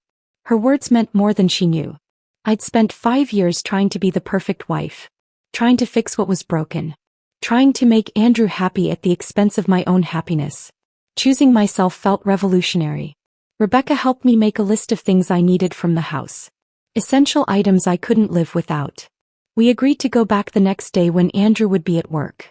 A: Her words meant more than she knew. I'd spent 5 years trying to be the perfect wife. trying to fix what was broken. Trying to make Andrew happy at the expense of my own happiness. Choosing myself felt revolutionary. Rebecca helped me make a list of things I needed from the house. Essential items I couldn't live without. We agreed to go back the next day when Andrew would be at work.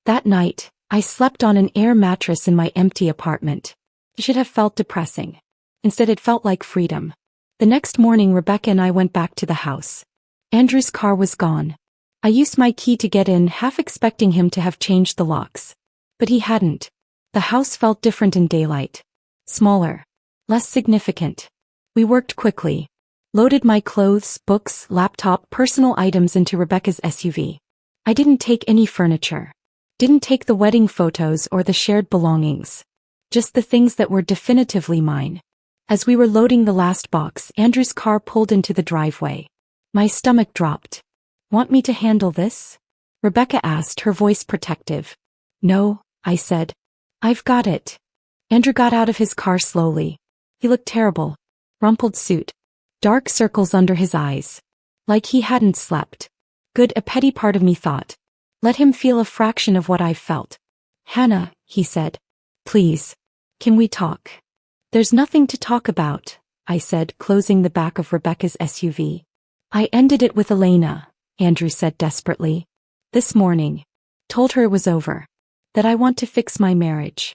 A: That night, I slept on an air mattress in my empty apartment. It should have felt depressing. Instead it felt like freedom. The next morning Rebecca and I went back to the house. Andrew's car was gone. I used my key to get in, half expecting him to have changed the locks. But he hadn't. The house felt different in daylight. Smaller. Less significant. We worked quickly. Loaded my clothes, books, laptop, personal items into Rebecca's SUV. I didn't take any furniture. Didn't take the wedding photos or the shared belongings. Just the things that were definitively mine. As we were loading the last box, Andrew's car pulled into the driveway. My stomach dropped. Want me to handle this? Rebecca asked, her voice protective. No, I said. I've got it. Andrew got out of his car slowly. He looked terrible. Rumpled suit. Dark circles under his eyes. Like he hadn't slept. Good, a petty part of me thought. Let him feel a fraction of what I've felt. Hannah, he said. Please. Can we talk? There's nothing to talk about, I said, closing the back of Rebecca's SUV. I ended it with Elena, Andrew said desperately. This morning. Told her it was over. That I want to fix my marriage.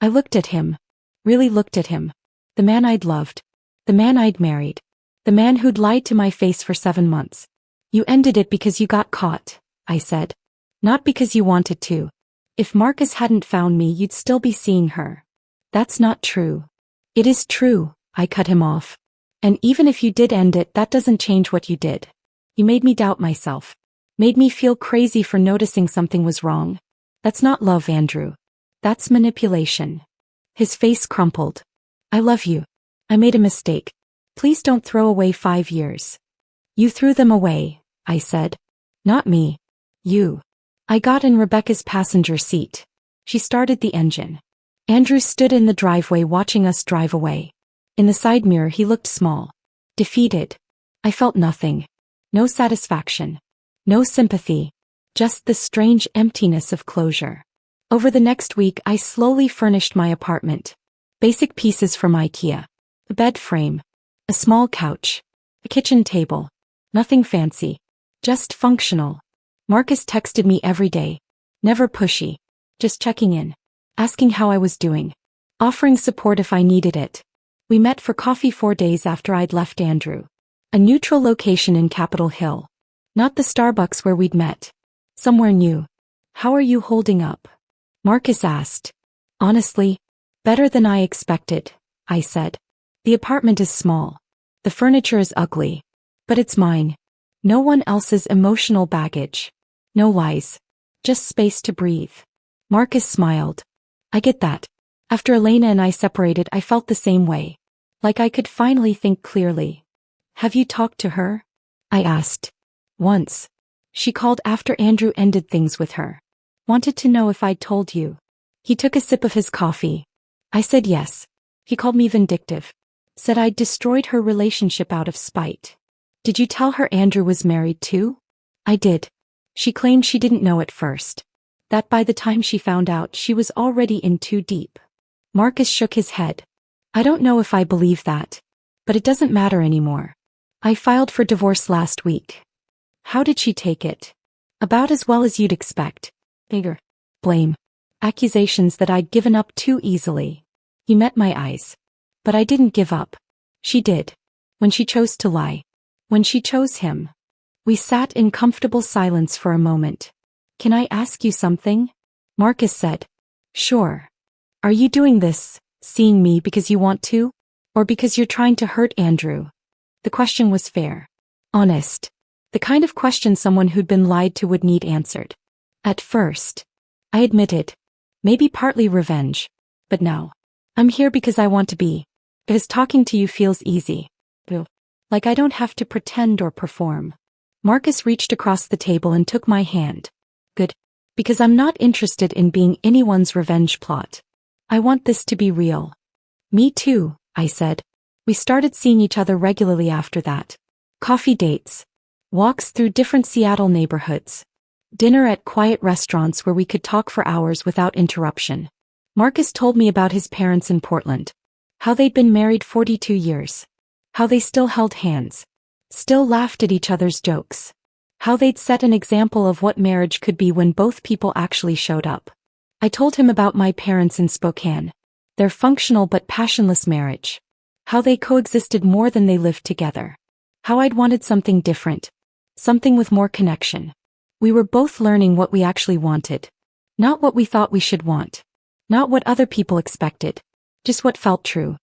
A: I looked at him. Really looked at him. The man I'd loved. The man I'd married. The man who'd lied to my face for 7 months. You ended it because you got caught, I said. Not because you wanted to. If Marcus hadn't found me, you'd still be seeing her. That's not true. It is true, I cut him off. And even if you did end it, that doesn't change what you did. You made me doubt myself. Made me feel crazy for noticing something was wrong. That's not love, Andrew. That's manipulation. His face crumpled. I love you. I made a mistake. Please don't throw away 5 years. You threw them away, I said. Not me. You. I got in Rebecca's passenger seat. She started the engine. Andrew stood in the driveway watching us drive away. In the side mirror he looked small. Defeated. I felt nothing. No satisfaction. No sympathy. Just the strange emptiness of closure. Over the next week I slowly furnished my apartment. Basic pieces from IKEA. A bed frame. A small couch. A kitchen table. Nothing fancy. Just functional. Marcus texted me every day. Never pushy. Just checking in. Asking how I was doing. Offering support if I needed it. We met for coffee 4 days after I'd left Andrew. A neutral location in Capitol Hill. Not the Starbucks where we'd met. Somewhere new. How are you holding up? Marcus asked. Honestly, better than I expected, I said. The apartment is small. The furniture is ugly. But it's mine. No one else's emotional baggage. No lies. Just space to breathe. Marcus smiled. I get that. After Elena and I separated, I felt the same way. Like I could finally think clearly. Have you talked to her? I asked. Once. She called after Andrew ended things with her. Wanted to know if I'd told you. He took a sip of his coffee. I said yes. He called me vindictive. Said I'd destroyed her relationship out of spite. Did you tell her Andrew was married too? I did. She claimed she didn't know at first. That by the time she found out, she was already in too deep. Marcus shook his head. I don't know if I believe that. But it doesn't matter anymore. I filed for divorce last week. How did she take it? About as well as you'd expect. Bigger. Blame. Accusations that I'd given up too easily. He met my eyes. But I didn't give up. She did. When she chose to lie. When she chose him. We sat in comfortable silence for a moment. Can I ask you something? Marcus said. Sure. Are you doing this, seeing me because you want to? Or because you're trying to hurt Andrew? The question was fair. Honest. The kind of question someone who'd been lied to would need answered. At first. I admitted. Maybe partly revenge. But now. I'm here because I want to be. Because talking to you feels easy. Like I don't have to pretend or perform. Marcus reached across the table and took my hand. Good. Because I'm not interested in being anyone's revenge plot. I want this to be real. Me too, I said. We started seeing each other regularly after that. Coffee dates. Walks through different Seattle neighborhoods. Dinner at quiet restaurants where we could talk for hours without interruption. Marcus told me about his parents in Portland. How they'd been married 42 years. How they still held hands. Still laughed at each other's jokes. How they'd set an example of what marriage could be when both people actually showed up. I told him about my parents in Spokane. Their functional but passionless marriage. How they coexisted more than they lived together. How I'd wanted something different. Something with more connection. We were both learning what we actually wanted. Not what we thought we should want. Not what other people expected. Just what felt true.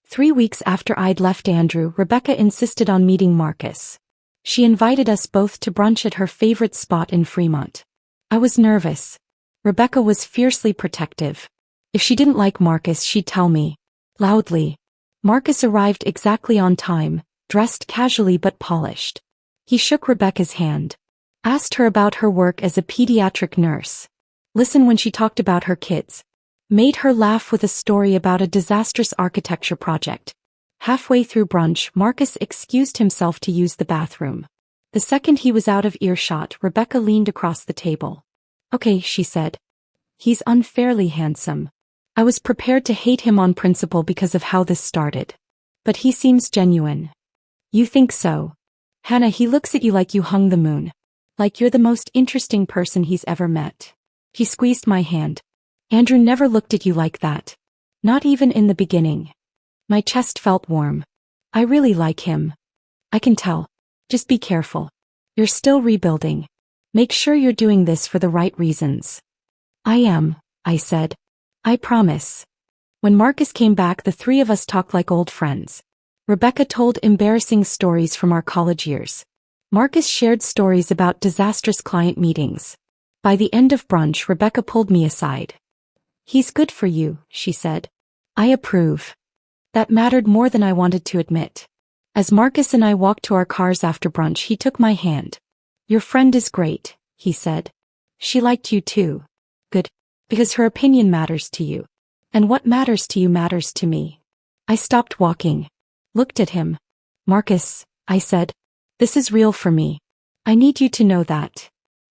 A: 3 weeks after I'd left Andrew, Rebecca insisted on meeting Marcus. She invited us both to brunch at her favorite spot in Fremont. I was nervous. Rebecca was fiercely protective. If she didn't like Marcus, she'd tell me. Loudly. Marcus arrived exactly on time, dressed casually but polished. He shook Rebecca's hand. Asked her about her work as a pediatric nurse. Listened when she talked about her kids. Made her laugh with a story about a disastrous architecture project. Halfway through brunch, Marcus excused himself to use the bathroom. The second he was out of earshot, Rebecca leaned across the table. Okay, she said. He's unfairly handsome. I was prepared to hate him on principle because of how this started. But he seems genuine. You think so? Hannah, he looks at you like you hung the moon. Like you're the most interesting person he's ever met. He squeezed my hand. Andrew never looked at you like that. Not even in the beginning. My chest felt warm. I really like him. I can tell. Just be careful. You're still rebuilding. Make sure you're doing this for the right reasons. I am, I said. I promise. When Marcus came back, the three of us talked like old friends. Rebecca told embarrassing stories from our college years. Marcus shared stories about disastrous client meetings. By the end of brunch, Rebecca pulled me aside. He's good for you, she said. I approve. That mattered more than I wanted to admit. As Marcus and I walked to our cars after brunch, he took my hand. Your friend is great, he said. She liked you too. Good. Because her opinion matters to you. And what matters to you matters to me. I stopped walking. Looked at him. Marcus, I said. This is real for me. I need you to know that.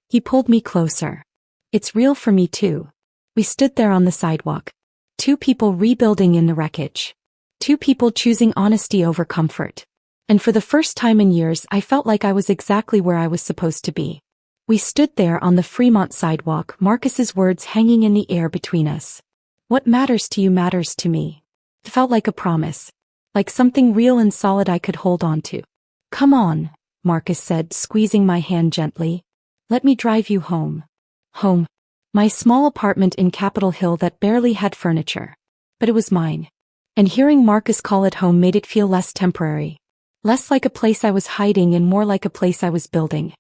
A: He pulled me closer. It's real for me too. We stood there on the sidewalk. Two people rebuilding in the wreckage. Two people choosing honesty over comfort. And for the first time in years, I felt like I was exactly where I was supposed to be. We stood there on the Fremont sidewalk, Marcus's words hanging in the air between us. What matters to you matters to me. It felt like a promise. Like something real and solid I could hold on to. Come on, Marcus said, squeezing my hand gently. Let me drive you home. Home. My small apartment in Capitol Hill that barely had furniture. But it was mine. And hearing Marcus call it home made it feel less temporary. Less like a place I was hiding and more like a place I was building.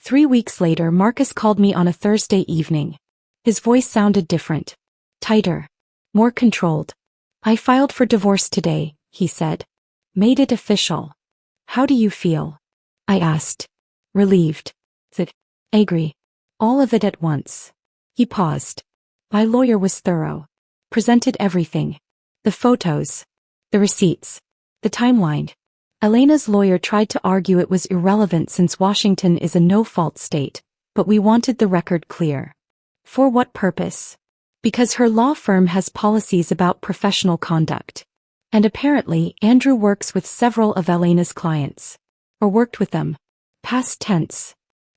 A: 3 weeks later, Marcus called me on a Thursday evening. His voice sounded different. Tighter. More controlled. I filed for divorce today, he said. Made it official. How do you feel? I asked. Relieved. Angry. All of it at once. He paused. My lawyer was thorough. Presented everything. The photos. The receipts. The timeline. Elena's lawyer tried to argue it was irrelevant since Washington is a no-fault state, but we wanted the record clear. For what purpose? Because her law firm has policies about professional conduct. And apparently, Andrew works with several of Elena's clients. Or worked with them. Past tense.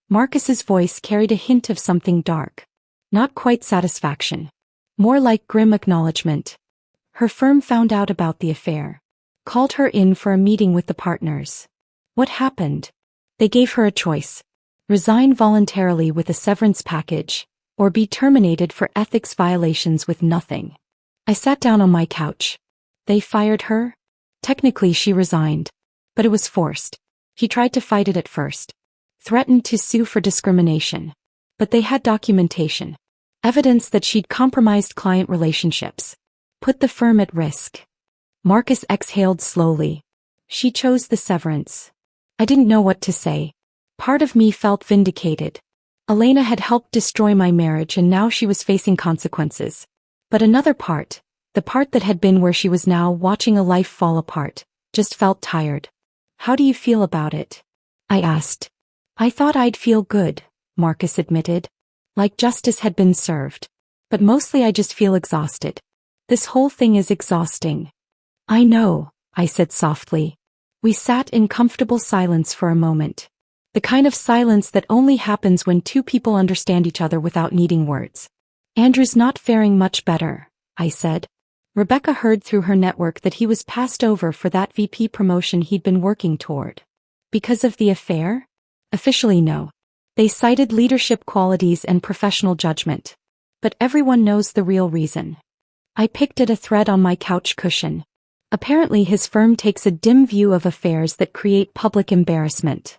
A: Marcus's voice carried a hint of something dark. Not quite satisfaction. More like grim acknowledgement. Her firm found out about the affair. Called her in for a meeting with the partners. What happened? They gave her a choice. Resign voluntarily with a severance package, or be terminated for ethics violations with nothing. I sat down on my couch. They fired her? Technically she resigned. But it was forced. He tried to fight it at first. Threatened to sue for discrimination. But they had documentation. Evidence that she'd compromised client relationships. Put the firm at risk. Marcus exhaled slowly. She chose the severance. I didn't know what to say. Part of me felt vindicated. Elena had helped destroy my marriage and now she was facing consequences. But another part, the part that had been where she was now watching a life fall apart, just felt tired. How do you feel about it? I asked. I thought I'd feel good, Marcus admitted. Like justice had been served. But mostly I just feel exhausted. This whole thing is exhausting. I know, I said softly. We sat in comfortable silence for a moment. The kind of silence that only happens when two people understand each other without needing words. Andrew's not faring much better, I said. Rebecca heard through her network that he was passed over for that VP promotion he'd been working toward. Because of the affair? Officially no. They cited leadership qualities and professional judgment. But everyone knows the real reason. I picked at a thread on my couch cushion. Apparently his firm takes a dim view of affairs that create public embarrassment.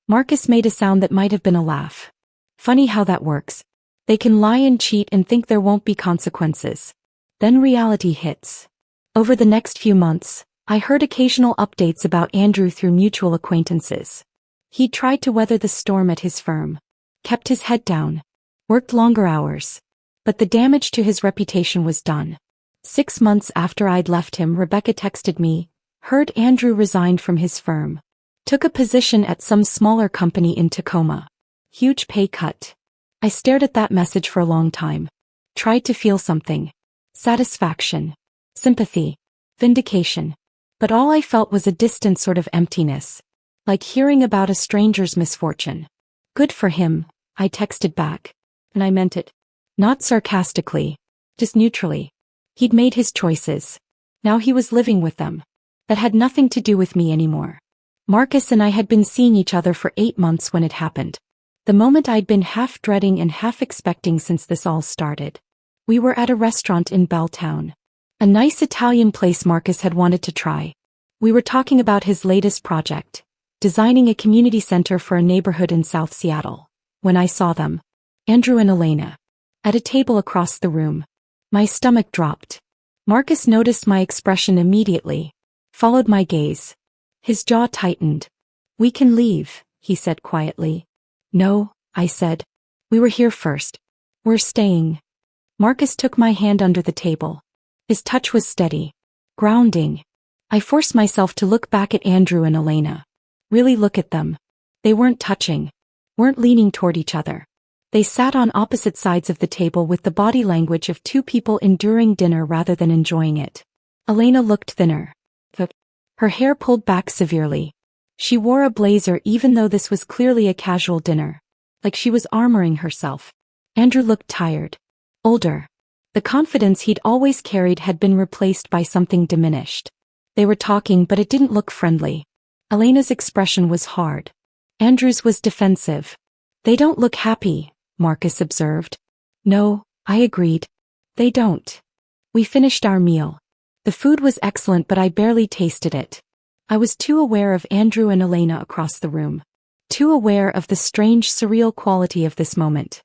A: Marcus made a sound that might have been a laugh. Funny how that works. They can lie and cheat and think there won't be consequences. Then reality hits. Over the next few months, I heard occasional updates about Andrew through mutual acquaintances. He tried to weather the storm at his firm. Kept his head down. Worked longer hours. But the damage to his reputation was done. 6 months after I'd left him, Rebecca texted me, heard Andrew resigned from his firm. Took a position at some smaller company in Tacoma. Huge pay cut. I stared at that message for a long time. Tried to feel something. Satisfaction. Sympathy. Vindication. But all I felt was a distant sort of emptiness. Like hearing about a stranger's misfortune. Good for him, I texted back. And I meant it. Not sarcastically. Just neutrally. He'd made his choices. Now he was living with them. That had nothing to do with me anymore. Marcus and I had been seeing each other for 8 months when it happened. The moment I'd been half dreading and half expecting since this all started. We were at a restaurant in Belltown. A nice Italian place Marcus had wanted to try. We were talking about his latest project. Designing a community center for a neighborhood in South Seattle. When I saw them. Andrew and Elena. At a table across the room. My stomach dropped. Marcus noticed my expression immediately. Followed my gaze. His jaw tightened. We can leave, he said quietly. No, I said. We were here first. We're staying. Marcus took my hand under the table. His touch was steady. Grounding. I forced myself to look back at Andrew and Elena. Really look at them. They weren't touching. Weren't leaning toward each other. They sat on opposite sides of the table with the body language of two people enduring dinner rather than enjoying it. Elena looked thinner. Her hair pulled back severely. She wore a blazer even though this was clearly a casual dinner. Like she was armoring herself. Andrew looked tired. Older. The confidence he'd always carried had been replaced by something diminished. They were talking but it didn't look friendly. Elena's expression was hard. Andrew's was defensive. They don't look happy, Marcus observed. No, I agreed. They don't. We finished our meal. The food was excellent but I barely tasted it. I was too aware of Andrew and Elena across the room. Too aware of the strange surreal quality of this moment.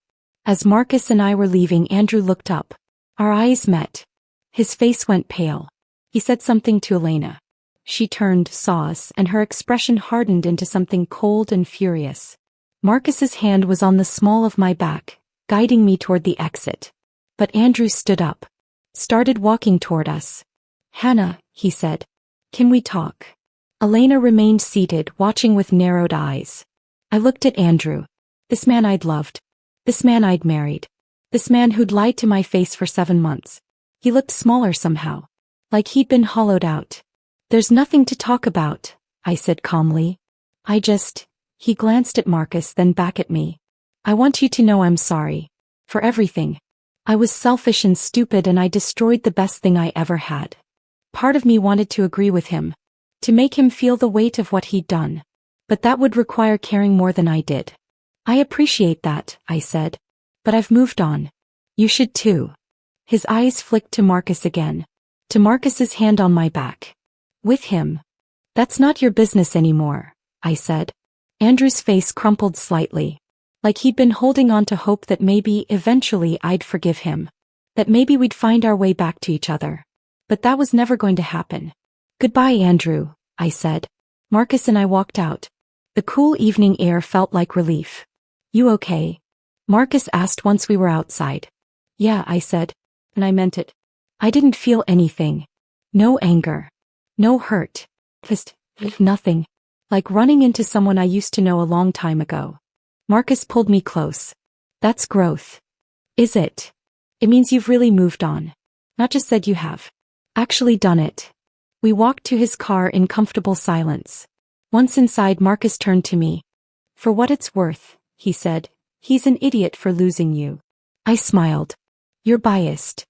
A: As Marcus and I were leaving, Andrew looked up. Our eyes met. His face went pale. He said something to Elena. She turned, saw us, and her expression hardened into something cold and furious. Marcus's hand was on the small of my back, guiding me toward the exit. But Andrew stood up. Started walking toward us. Hannah, he said. Can we talk? Elena remained seated, watching with narrowed eyes. I looked at Andrew. This man I'd loved. This man I'd married. This man who'd lied to my face for 7 months. He looked smaller somehow. Like he'd been hollowed out. There's nothing to talk about, I said calmly. He glanced at Marcus, then back at me. I want you to know I'm sorry. For everything. I was selfish and stupid and I destroyed the best thing I ever had. Part of me wanted to agree with him. To make him feel the weight of what he'd done. But that would require caring more than I did. I appreciate that, I said. But I've moved on. You should too. His eyes flicked to Marcus again. To Marcus's hand on my back. With him. That's not your business anymore, I said. Andrew's face crumpled slightly. Like he'd been holding on to hope that maybe, eventually, I'd forgive him. That maybe we'd find our way back to each other. But that was never going to happen. Goodbye, Andrew, I said. Marcus and I walked out. The cool evening air felt like relief. You okay? Marcus asked once we were outside. Yeah, I said. And I meant it. I didn't feel anything. No anger. No hurt. Just nothing. Like running into someone I used to know a long time ago. Marcus pulled me close. That's growth. Is it? It means you've really moved on. Not just said you have. Actually done it. We walked to his car in comfortable silence. Once inside, Marcus turned to me. For what it's worth, he said, he's an idiot for losing you. I smiled. You're biased.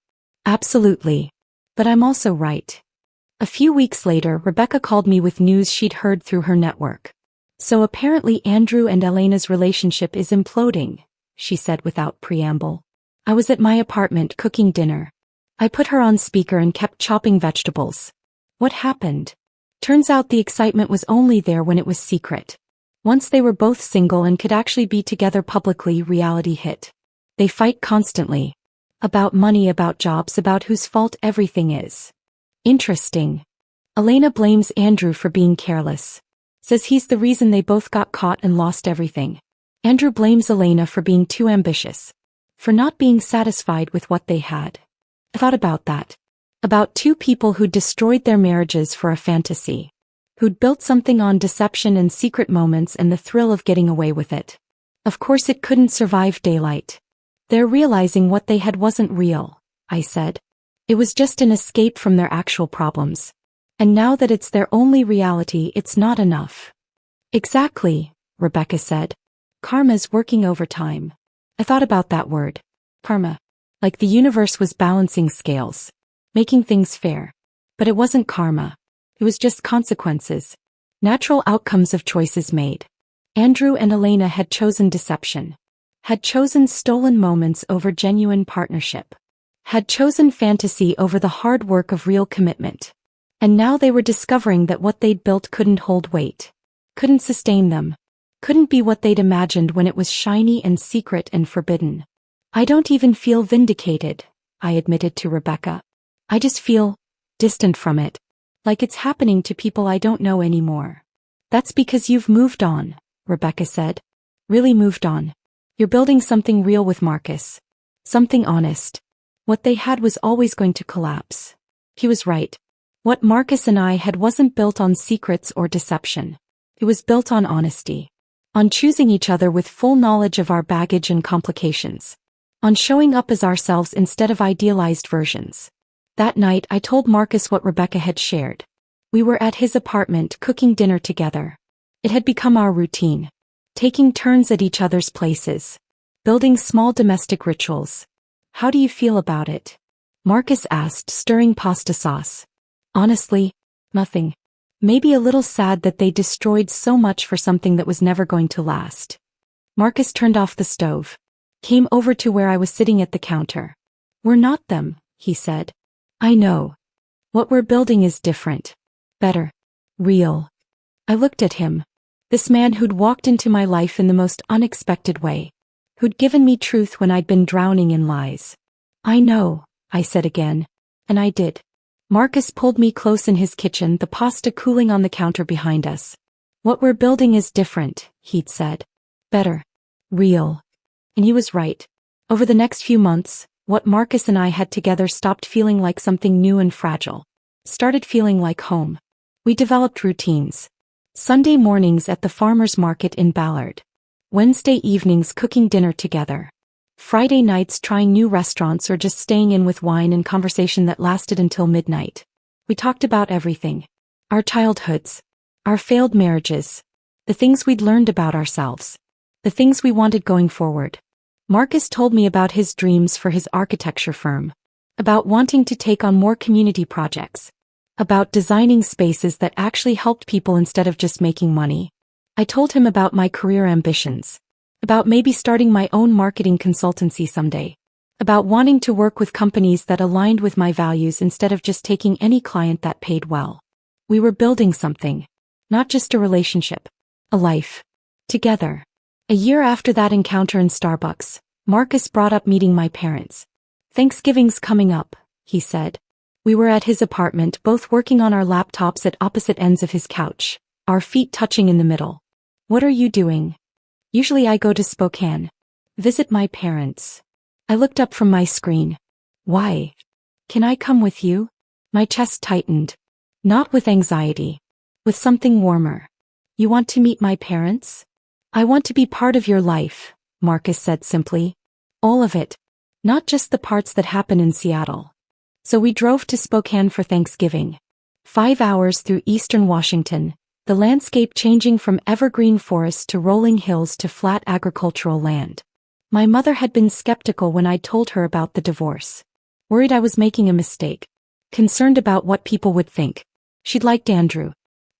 A: Absolutely. But I'm also right. A few weeks later, Rebecca called me with news she'd heard through her network. So apparently Andrew and Elena's relationship is imploding, she said without preamble. I was at my apartment cooking dinner. I put her on speaker and kept chopping vegetables. What happened? Turns out the excitement was only there when it was secret. Once they were both single and could actually be together publicly, reality hit. They fight constantly. About money, about jobs, about whose fault everything is. Interesting. Elena blames Andrew for being careless. Says he's the reason they both got caught and lost everything. Andrew blames Elena for being too ambitious. For not being satisfied with what they had. I thought about that. About two people who'd destroyed their marriages for a fantasy. Who'd built something on deception and secret moments and the thrill of getting away with it. Of course it couldn't survive daylight. They're realizing what they had wasn't real, I said. It was just an escape from their actual problems. And now that it's their only reality, it's not enough. Exactly, Rebecca said. Karma's working overtime. I thought about that word. Karma. Like the universe was balancing scales. Making things fair. But it wasn't karma. It was just consequences. Natural outcomes of choices made. Andrew and Elena had chosen deception. Had chosen stolen moments over genuine partnership. Had chosen fantasy over the hard work of real commitment. And now they were discovering that what they'd built couldn't hold weight. Couldn't sustain them. Couldn't be what they'd imagined when it was shiny and secret and forbidden. I don't even feel vindicated, I admitted to Rebecca. I just feel distant from it. Like it's happening to people I don't know anymore. That's because you've moved on, Rebecca said. Really moved on. You're building something real with Marcus. Something honest. What they had was always going to collapse. He was right. What Marcus and I had wasn't built on secrets or deception. It was built on honesty. On choosing each other with full knowledge of our baggage and complications. On showing up as ourselves instead of idealized versions. That night I told Marcus what Rebecca had shared. We were at his apartment cooking dinner together. It had become our routine. Taking turns at each other's places. Building small domestic rituals. How do you feel about it? Marcus asked, stirring pasta sauce. Honestly, nothing. Maybe a little sad that they destroyed so much for something that was never going to last. Marcus turned off the stove. Came over to where I was sitting at the counter. We're not them, he said. I know. What we're building is different. Better. Real. I looked at him. This man who'd walked into my life in the most unexpected way. Who'd given me truth when I'd been drowning in lies. I know, I said again. And I did. Marcus pulled me close in his kitchen, the pasta cooling on the counter behind us. What we're building is different, he'd said. Better. Real. And he was right. Over the next few months, what Marcus and I had together stopped feeling like something new and fragile. Started feeling like home. We developed routines. Sunday mornings at the farmer's market in Ballard. Wednesday evenings cooking dinner together. Friday nights trying new restaurants or just staying in with wine and conversation that lasted until midnight. We talked about everything. Our childhoods. Our failed marriages. The things we'd learned about ourselves. The things we wanted going forward. Marcus told me about his dreams for his architecture firm. About wanting to take on more community projects. About designing spaces that actually helped people instead of just making money. I told him about my career ambitions. About maybe starting my own marketing consultancy someday. About wanting to work with companies that aligned with my values instead of just taking any client that paid well. We were building something. Not just a relationship. A life. Together. A year after that encounter in Starbucks, Marcus brought up meeting my parents. Thanksgiving's coming up, he said. We were at his apartment, both working on our laptops at opposite ends of his couch, our feet touching in the middle. What are you doing? Usually I go to Spokane. Visit my parents. I looked up from my screen. Why? Can I come with you? My chest tightened. Not with anxiety. With something warmer. You want to meet my parents? I want to be part of your life, Marcus said simply. All of it. Not just the parts that happen in Seattle. So we drove to Spokane for Thanksgiving. 5 hours through eastern Washington, the landscape changing from evergreen forests to rolling hills to flat agricultural land. My mother had been skeptical when I'd told her about the divorce. Worried I was making a mistake. Concerned about what people would think. She'd liked Andrew.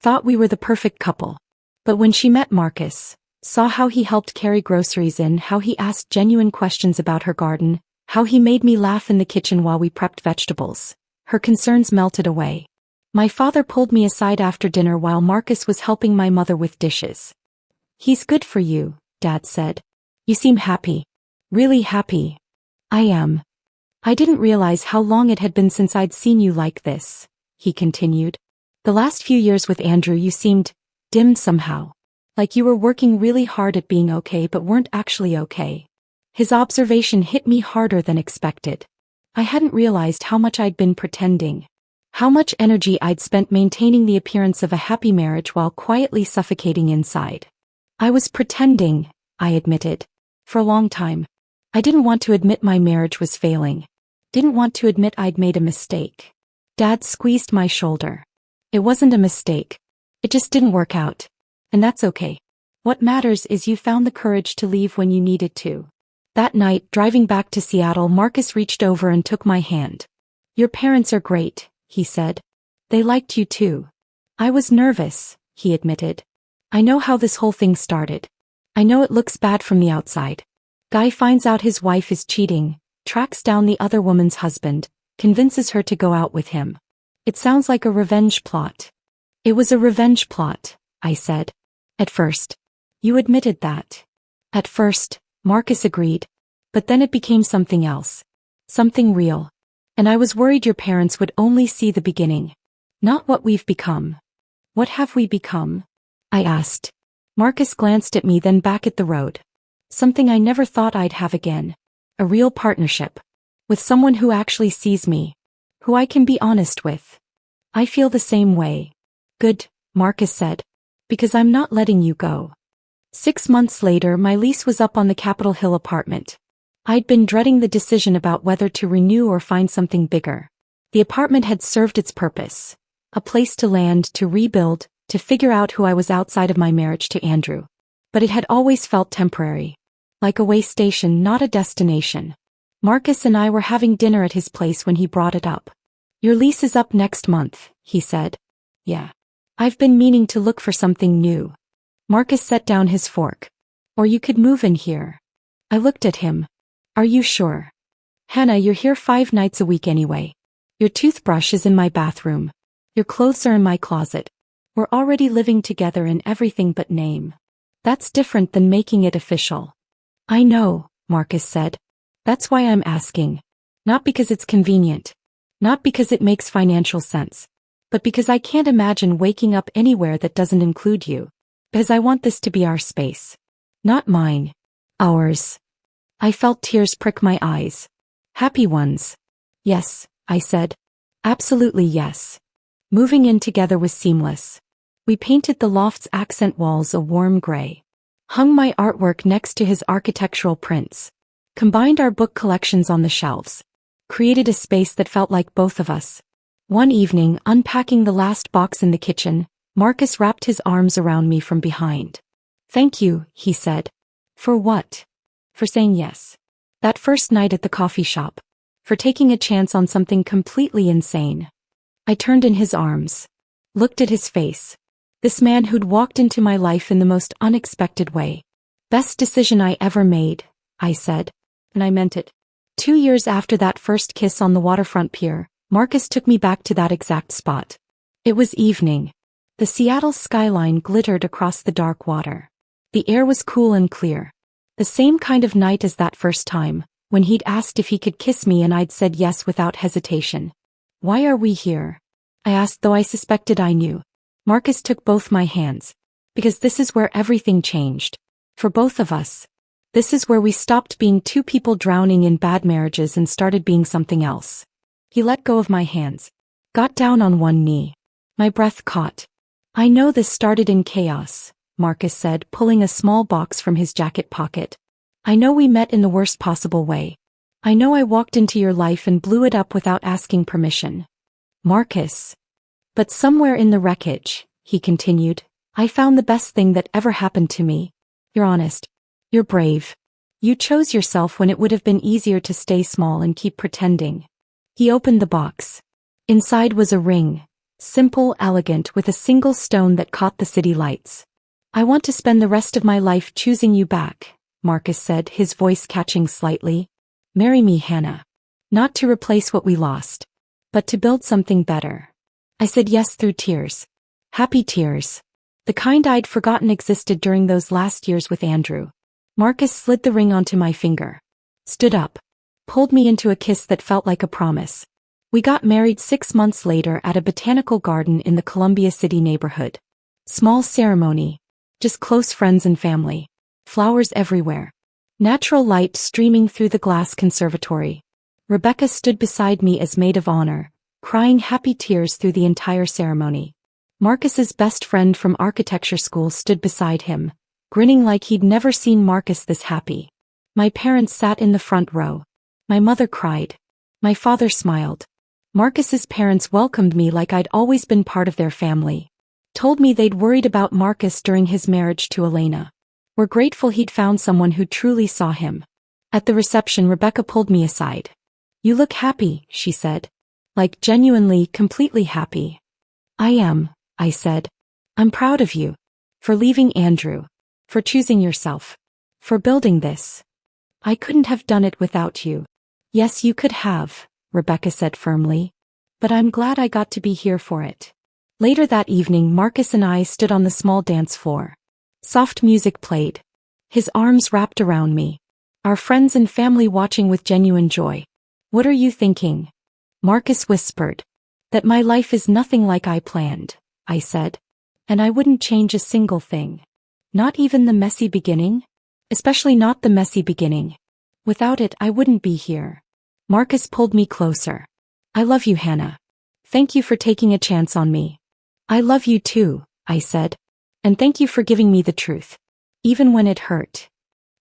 A: Thought we were the perfect couple. But when she met Marcus, saw how he helped carry groceries in, how he asked genuine questions about her garden, how he made me laugh in the kitchen while we prepped vegetables, her concerns melted away. My father pulled me aside after dinner while Marcus was helping my mother with dishes. He's good for you, Dad said. You seem happy. Really happy. I am. I didn't realize how long it had been since I'd seen you like this, he continued. The last few years with Andrew you seemed dimmed somehow. Like you were working really hard at being okay but weren't actually okay. His observation hit me harder than expected. I hadn't realized how much I'd been pretending. How much energy I'd spent maintaining the appearance of a happy marriage while quietly suffocating inside. I was pretending, I admitted. For a long time. I didn't want to admit my marriage was failing. Didn't want to admit I'd made a mistake. Dad squeezed my shoulder. It wasn't a mistake. It just didn't work out. And that's okay. What matters is you found the courage to leave when you needed to. That night, driving back to Seattle, Marcus reached over and took my hand. Your parents are great, he said. They liked you too. I was nervous, he admitted. I know how this whole thing started. I know it looks bad from the outside. Guy finds out his wife is cheating, tracks down the other woman's husband, convinces her to go out with him. It sounds like a revenge plot. It was a revenge plot, I said. At first. You admitted that. At first, Marcus agreed. But then it became something else. Something real. And I was worried your parents would only see the beginning. Not what we've become. What have we become? I asked. Marcus glanced at me, then back at the road. Something I never thought I'd have again. A real partnership. With someone who actually sees me. Who I can be honest with. I feel the same way. Good, Marcus said. Because I'm not letting you go. 6 months later, my lease was up on the Capitol Hill apartment. I'd been dreading the decision about whether to renew or find something bigger. The apartment had served its purpose. A place to land, to rebuild, to figure out who I was outside of my marriage to Andrew. But it had always felt temporary. Like a way station, not a destination. Marcus and I were having dinner at his place when he brought it up. Your lease is up next month, he said. Yeah. I've been meaning to look for something new. Marcus set down his fork. Or you could move in here. I looked at him. Are you sure? Hannah, you're here 5 nights a week anyway. Your toothbrush is in my bathroom. Your clothes are in my closet. We're already living together in everything but name. That's different than making it official. I know, Marcus said. That's why I'm asking. Not because it's convenient. Not because it makes financial sense. But because I can't imagine waking up anywhere that doesn't include you. Because I want this to be our space. Not mine. Ours. I felt tears prick my eyes. Happy ones. Yes, I said. Absolutely yes. Moving in together was seamless. We painted the loft's accent walls a warm gray. Hung my artwork next to his architectural prints. Combined our book collections on the shelves. Created a space that felt like both of us. One evening, unpacking the last box in the kitchen, Marcus wrapped his arms around me from behind. Thank you, he said. For what? For saying yes. That first night at the coffee shop. For taking a chance on something completely insane. I turned in his arms. Looked at his face. This man who'd walked into my life in the most unexpected way. Best decision I ever made, I said. And I meant it. 2 years after that first kiss on the waterfront pier, Marcus took me back to that exact spot. It was evening. The Seattle skyline glittered across the dark water. The air was cool and clear. The same kind of night as that first time, when he'd asked if he could kiss me and I'd said yes without hesitation. Why are we here? I asked, though I suspected I knew. Marcus took both my hands. Because this is where everything changed. For both of us. This is where we stopped being 2 people drowning in bad marriages and started being something else. He let go of my hands. Got down on one knee. My breath caught. I know this started in chaos, Marcus said, pulling a small box from his jacket pocket. I know we met in the worst possible way. I know I walked into your life and blew it up without asking permission. Marcus. But somewhere in the wreckage, he continued, I found the best thing that ever happened to me. You're honest. You're brave. You chose yourself when it would have been easier to stay small and keep pretending. He opened the box. Inside was a ring, simple, elegant, with a single stone that caught the city lights. I want to spend the rest of my life choosing you back, Marcus said, his voice catching slightly. Marry me, Hannah. Not to replace what we lost, but to build something better. I said yes through tears. Happy tears. The kind I'd forgotten existed during those last years with Andrew. Marcus slid the ring onto my finger. Stood up. Pulled me into a kiss that felt like a promise. We got married 6 months later at a botanical garden in the Columbia City neighborhood. Small ceremony. Just close friends and family. Flowers everywhere. Natural light streaming through the glass conservatory. Rebecca stood beside me as maid of honor, crying happy tears through the entire ceremony. Marcus's best friend from architecture school stood beside him, grinning like he'd never seen Marcus this happy. My parents sat in the front row. My mother cried. My father smiled. Marcus's parents welcomed me like I'd always been part of their family. Told me they'd worried about Marcus during his marriage to Elena. Were grateful he'd found someone who truly saw him. At the reception, Rebecca pulled me aside. You look happy, she said. Like genuinely, completely happy. I am, I said. I'm proud of you. For leaving Andrew. For choosing yourself. For building this. I couldn't have done it without you. Yes, you could have, Rebecca said firmly. But I'm glad I got to be here for it. Later that evening, Marcus and I stood on the small dance floor. Soft music played. His arms wrapped around me. Our friends and family watching with genuine joy. What are you thinking? Marcus whispered. That my life is nothing like I planned, I said. And I wouldn't change a single thing. Not even the messy beginning? Especially not the messy beginning. Without it, I wouldn't be here. Marcus pulled me closer. I love you, Hannah. Thank you for taking a chance on me. I love you too, I said. And thank you for giving me the truth. Even when it hurt.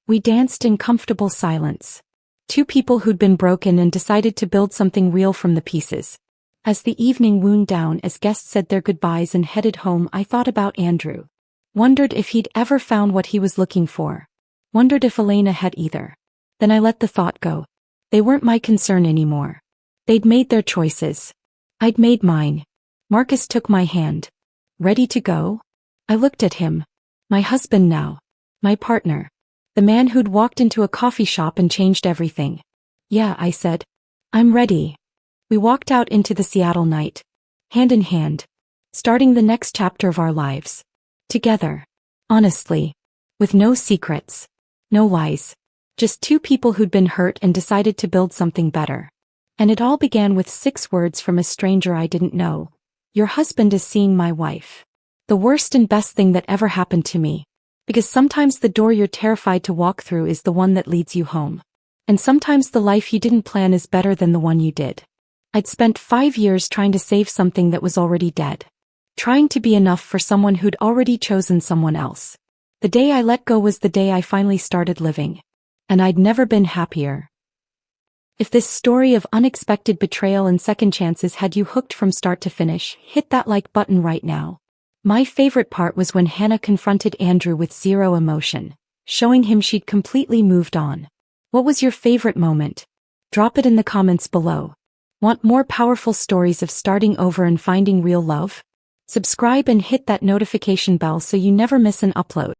A: We danced in comfortable silence. Two people who'd been broken and decided to build something real from the pieces. As the evening wound down, as guests said their goodbyes and headed home, I thought about Andrew. Wondered if he'd ever found what he was looking for. Wondered if Elena had either. Then I let the thought go. They weren't my concern anymore. They'd made their choices. I'd made mine. Marcus took my hand. Ready to go? I looked at him. My husband now. My partner. The man who'd walked into a coffee shop and changed everything. Yeah, I said. I'm ready. We walked out into the Seattle night. Hand in hand. Starting the next chapter of our lives. Together. Honestly. With no secrets. No lies. Just two people who'd been hurt and decided to build something better. And it all began with 6 words from a stranger I didn't know. Your husband is seeing my wife. The worst and best thing that ever happened to me. Because sometimes the door you're terrified to walk through is the one that leads you home. And sometimes the life you didn't plan is better than the one you did. I'd spent 5 years trying to save something that was already dead. Trying to be enough for someone who'd already chosen someone else. The day I let go was the day I finally started living. And I'd never been happier. If this story of unexpected betrayal and second chances had you hooked from start to finish, hit that like button right now. My favorite part was when Hannah confronted Andrew with zero emotion, showing him she'd completely moved on. What was your favorite moment? Drop it in the comments below. Want more powerful stories of starting over and finding real love? Subscribe and hit that notification bell so you never miss an upload.